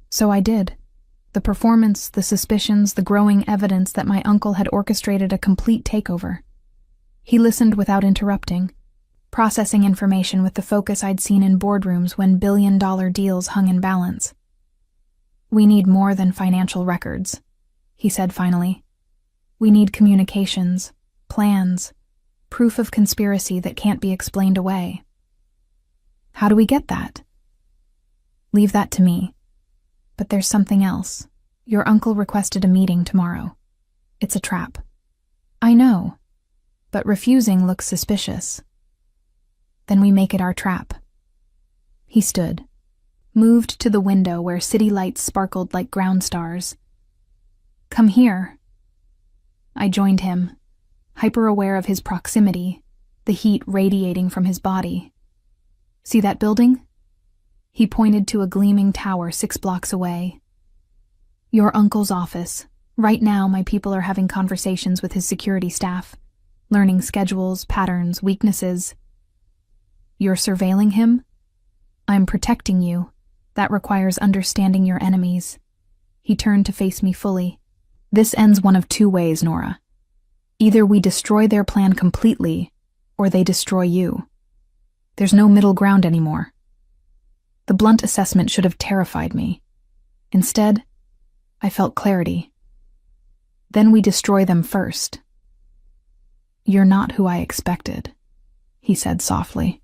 So I did. The performance, the suspicions, the growing evidence that my uncle had orchestrated a complete takeover. He listened without interrupting, processing information with the focus I'd seen in boardrooms when billion-dollar deals hung in balance. "We need more than financial records," he said finally. "We need communications, plans, proof of conspiracy that can't be explained away." "How do we get that?" "Leave that to me. But there's something else. Your uncle requested a meeting tomorrow. It's a trap." "I know, but refusing looks suspicious." "Then we make it our trap." He stood, moved to the window where city lights sparkled like ground stars. "Come here." I joined him, hyper-aware of his proximity, the heat radiating from his body. "See that building?" He pointed to a gleaming tower 6 blocks away. "Your uncle's office. Right now, my people are having conversations with his security staff, learning schedules, patterns, weaknesses." "You're surveilling him?" "I'm protecting you. That requires understanding your enemies." He turned to face me fully. "This ends one of 2 ways, Nora. Either we destroy their plan completely, or they destroy you. There's no middle ground anymore." The blunt assessment should have terrified me. Instead, I felt clarity. "Then we destroy them first." "You're not who I expected," he said softly.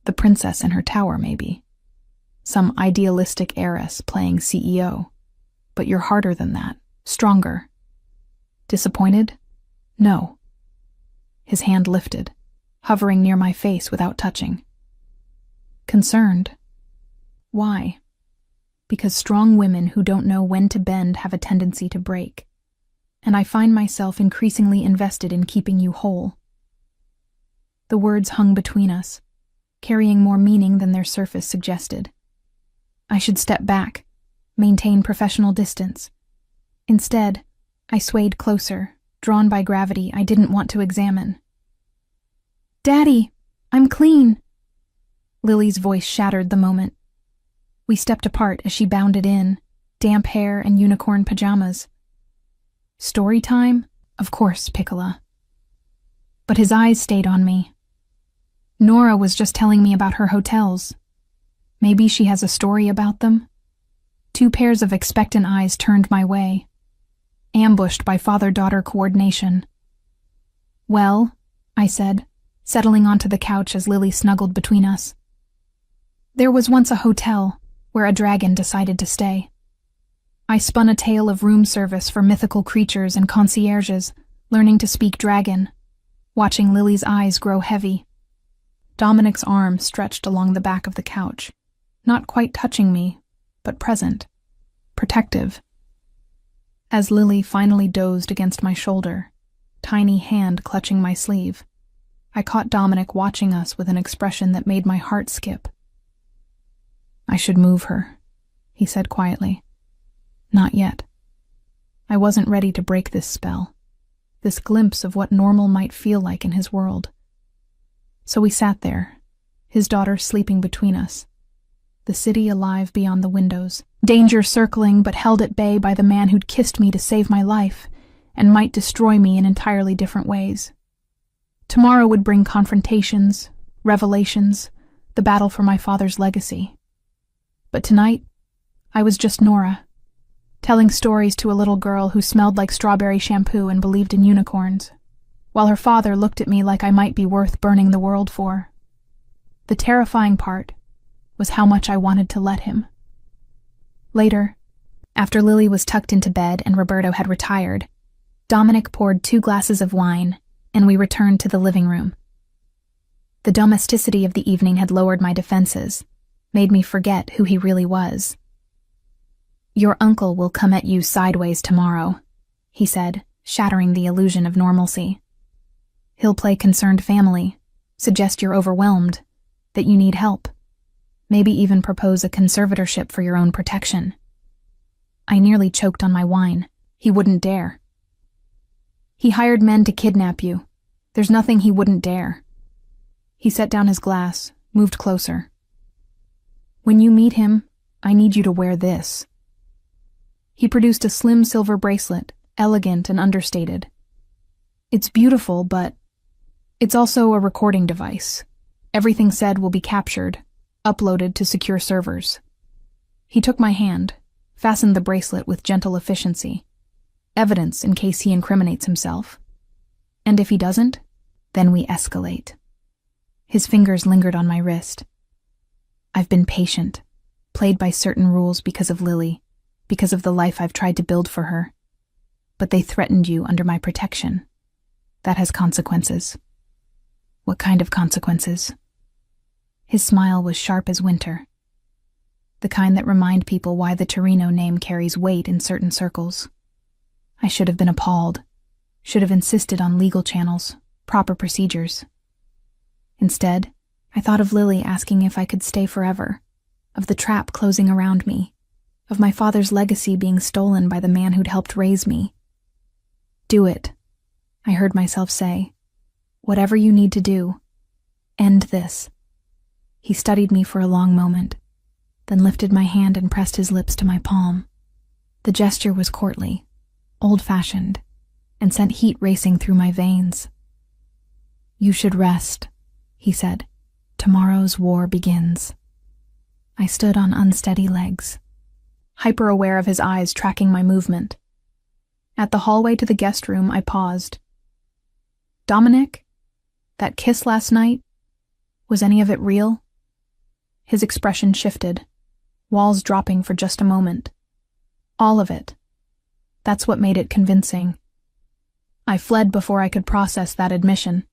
"The princess in her tower, maybe. Some idealistic heiress playing CEO. But you're harder than that, stronger." "Disappointed?" "No." His hand lifted, hovering near my face without touching. "Concerned." "Why?" "Because strong women who don't know when to bend have a tendency to break. And I find myself increasingly invested in keeping you whole." The words hung between us, carrying more meaning than their surface suggested. I should step back, maintain professional distance. Instead, I swayed closer, drawn by gravity I didn't want to examine. "Daddy, I'm clean." Lily's voice shattered the moment. We stepped apart as she bounded in, damp hair and unicorn pajamas. "Story time? Of course, Piccola." But his eyes stayed on me. "Nora was just telling me about her hotels. Maybe she has a story about them?" 2 pairs of expectant eyes turned my way, ambushed by father-daughter coordination. "Well," I said, settling onto the couch as Lily snuggled between us. "There was once a hotel where a dragon decided to stay. I spun a tale of room service for mythical creatures and concierges, learning to speak dragon, watching Lily's eyes grow heavy. Dominic's arm stretched along the back of the couch, not quite touching me, but present, protective. As Lily finally dozed against my shoulder, tiny hand clutching my sleeve, I caught Dominic watching us with an expression that made my heart skip. "I should move her," he said quietly. "Not yet." I wasn't ready to break this spell, this glimpse of what normal might feel like in his world. So we sat there, his daughter sleeping between us, the city alive beyond the windows, danger circling but held at bay by the man who'd kissed me to save my life and might destroy me in entirely different ways. Tomorrow would bring confrontations, revelations, the battle for my father's legacy. But tonight, I was just Nora, telling stories to a little girl who smelled like strawberry shampoo and believed in unicorns, while her father looked at me like I might be worth burning the world for. The terrifying part was how much I wanted to let him. Later, after Lily was tucked into bed and Roberto had retired, Dominic poured 2 glasses of wine, and we returned to the living room. The domesticity of the evening had lowered my defenses, made me forget who he really was. "Your uncle will come at you sideways tomorrow," he said, shattering the illusion of normalcy. "He'll play concerned family, suggest you're overwhelmed, that you need help, maybe even propose a conservatorship for your own protection." I nearly choked on my wine. He wouldn't dare. "He hired men to kidnap you. There's nothing he wouldn't dare." He set down his glass, moved closer. "When you meet him, I need you to wear this." He produced a slim silver bracelet, elegant and understated. "It's beautiful, but it's also a recording device. Everything said will be captured, uploaded to secure servers." He took my hand, fastened the bracelet with gentle efficiency. Evidence in case he incriminates himself. And if he doesn't, then we escalate. His fingers lingered on my wrist. "I've been patient, played by certain rules because of Lily, because of the life I've tried to build for her. But they threatened you under my protection. That has consequences." "What kind of consequences?" His smile was sharp as winter. The kind that remind people why the Torino name carries weight in certain circles. I should have been appalled, should have insisted on legal channels, proper procedures. Instead, I thought of Lily asking if I could stay forever, of the trap closing around me, of my father's legacy being stolen by the man who'd helped raise me. "Do it," I heard myself say. "Whatever you need to do. End this." He studied me for a long moment, then lifted my hand and pressed his lips to my palm. The gesture was courtly, old-fashioned, and sent heat racing through my veins. "You should rest," he said. "Tomorrow's war begins." I stood on unsteady legs, hyper-aware of his eyes tracking my movement. At the hallway to the guest room, I paused. "Dominic? That kiss last night? Was any of it real?" His expression shifted, walls dropping for just a moment. "All of it. That's what made it convincing." I fled before I could process that admission,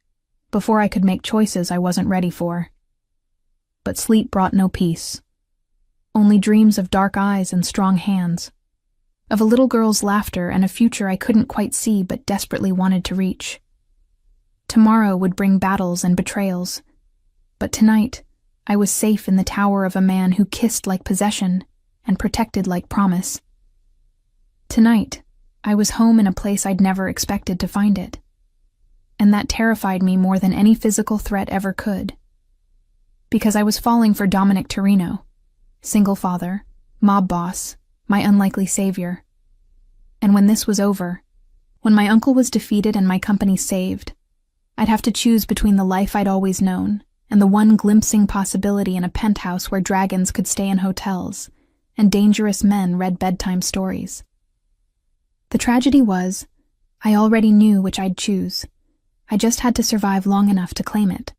before I could make choices I wasn't ready for. But sleep brought no peace. Only dreams of dark eyes and strong hands, of a little girl's laughter and a future I couldn't quite see but desperately wanted to reach. Tomorrow would bring battles and betrayals, but tonight I was safe in the tower of a man who kissed like possession and protected like promise. Tonight, I was home in a place I'd never expected to find it, and that terrified me more than any physical threat ever could. Because I was falling for Dominic Torino, single father, mob boss, my unlikely savior. And when this was over, when my uncle was defeated and my company saved, I'd have to choose between the life I'd always known and the one glimpsing possibility in a penthouse where dragons could stay in hotels and dangerous men read bedtime stories. The tragedy was, I already knew which I'd choose. I just had to survive long enough to claim it.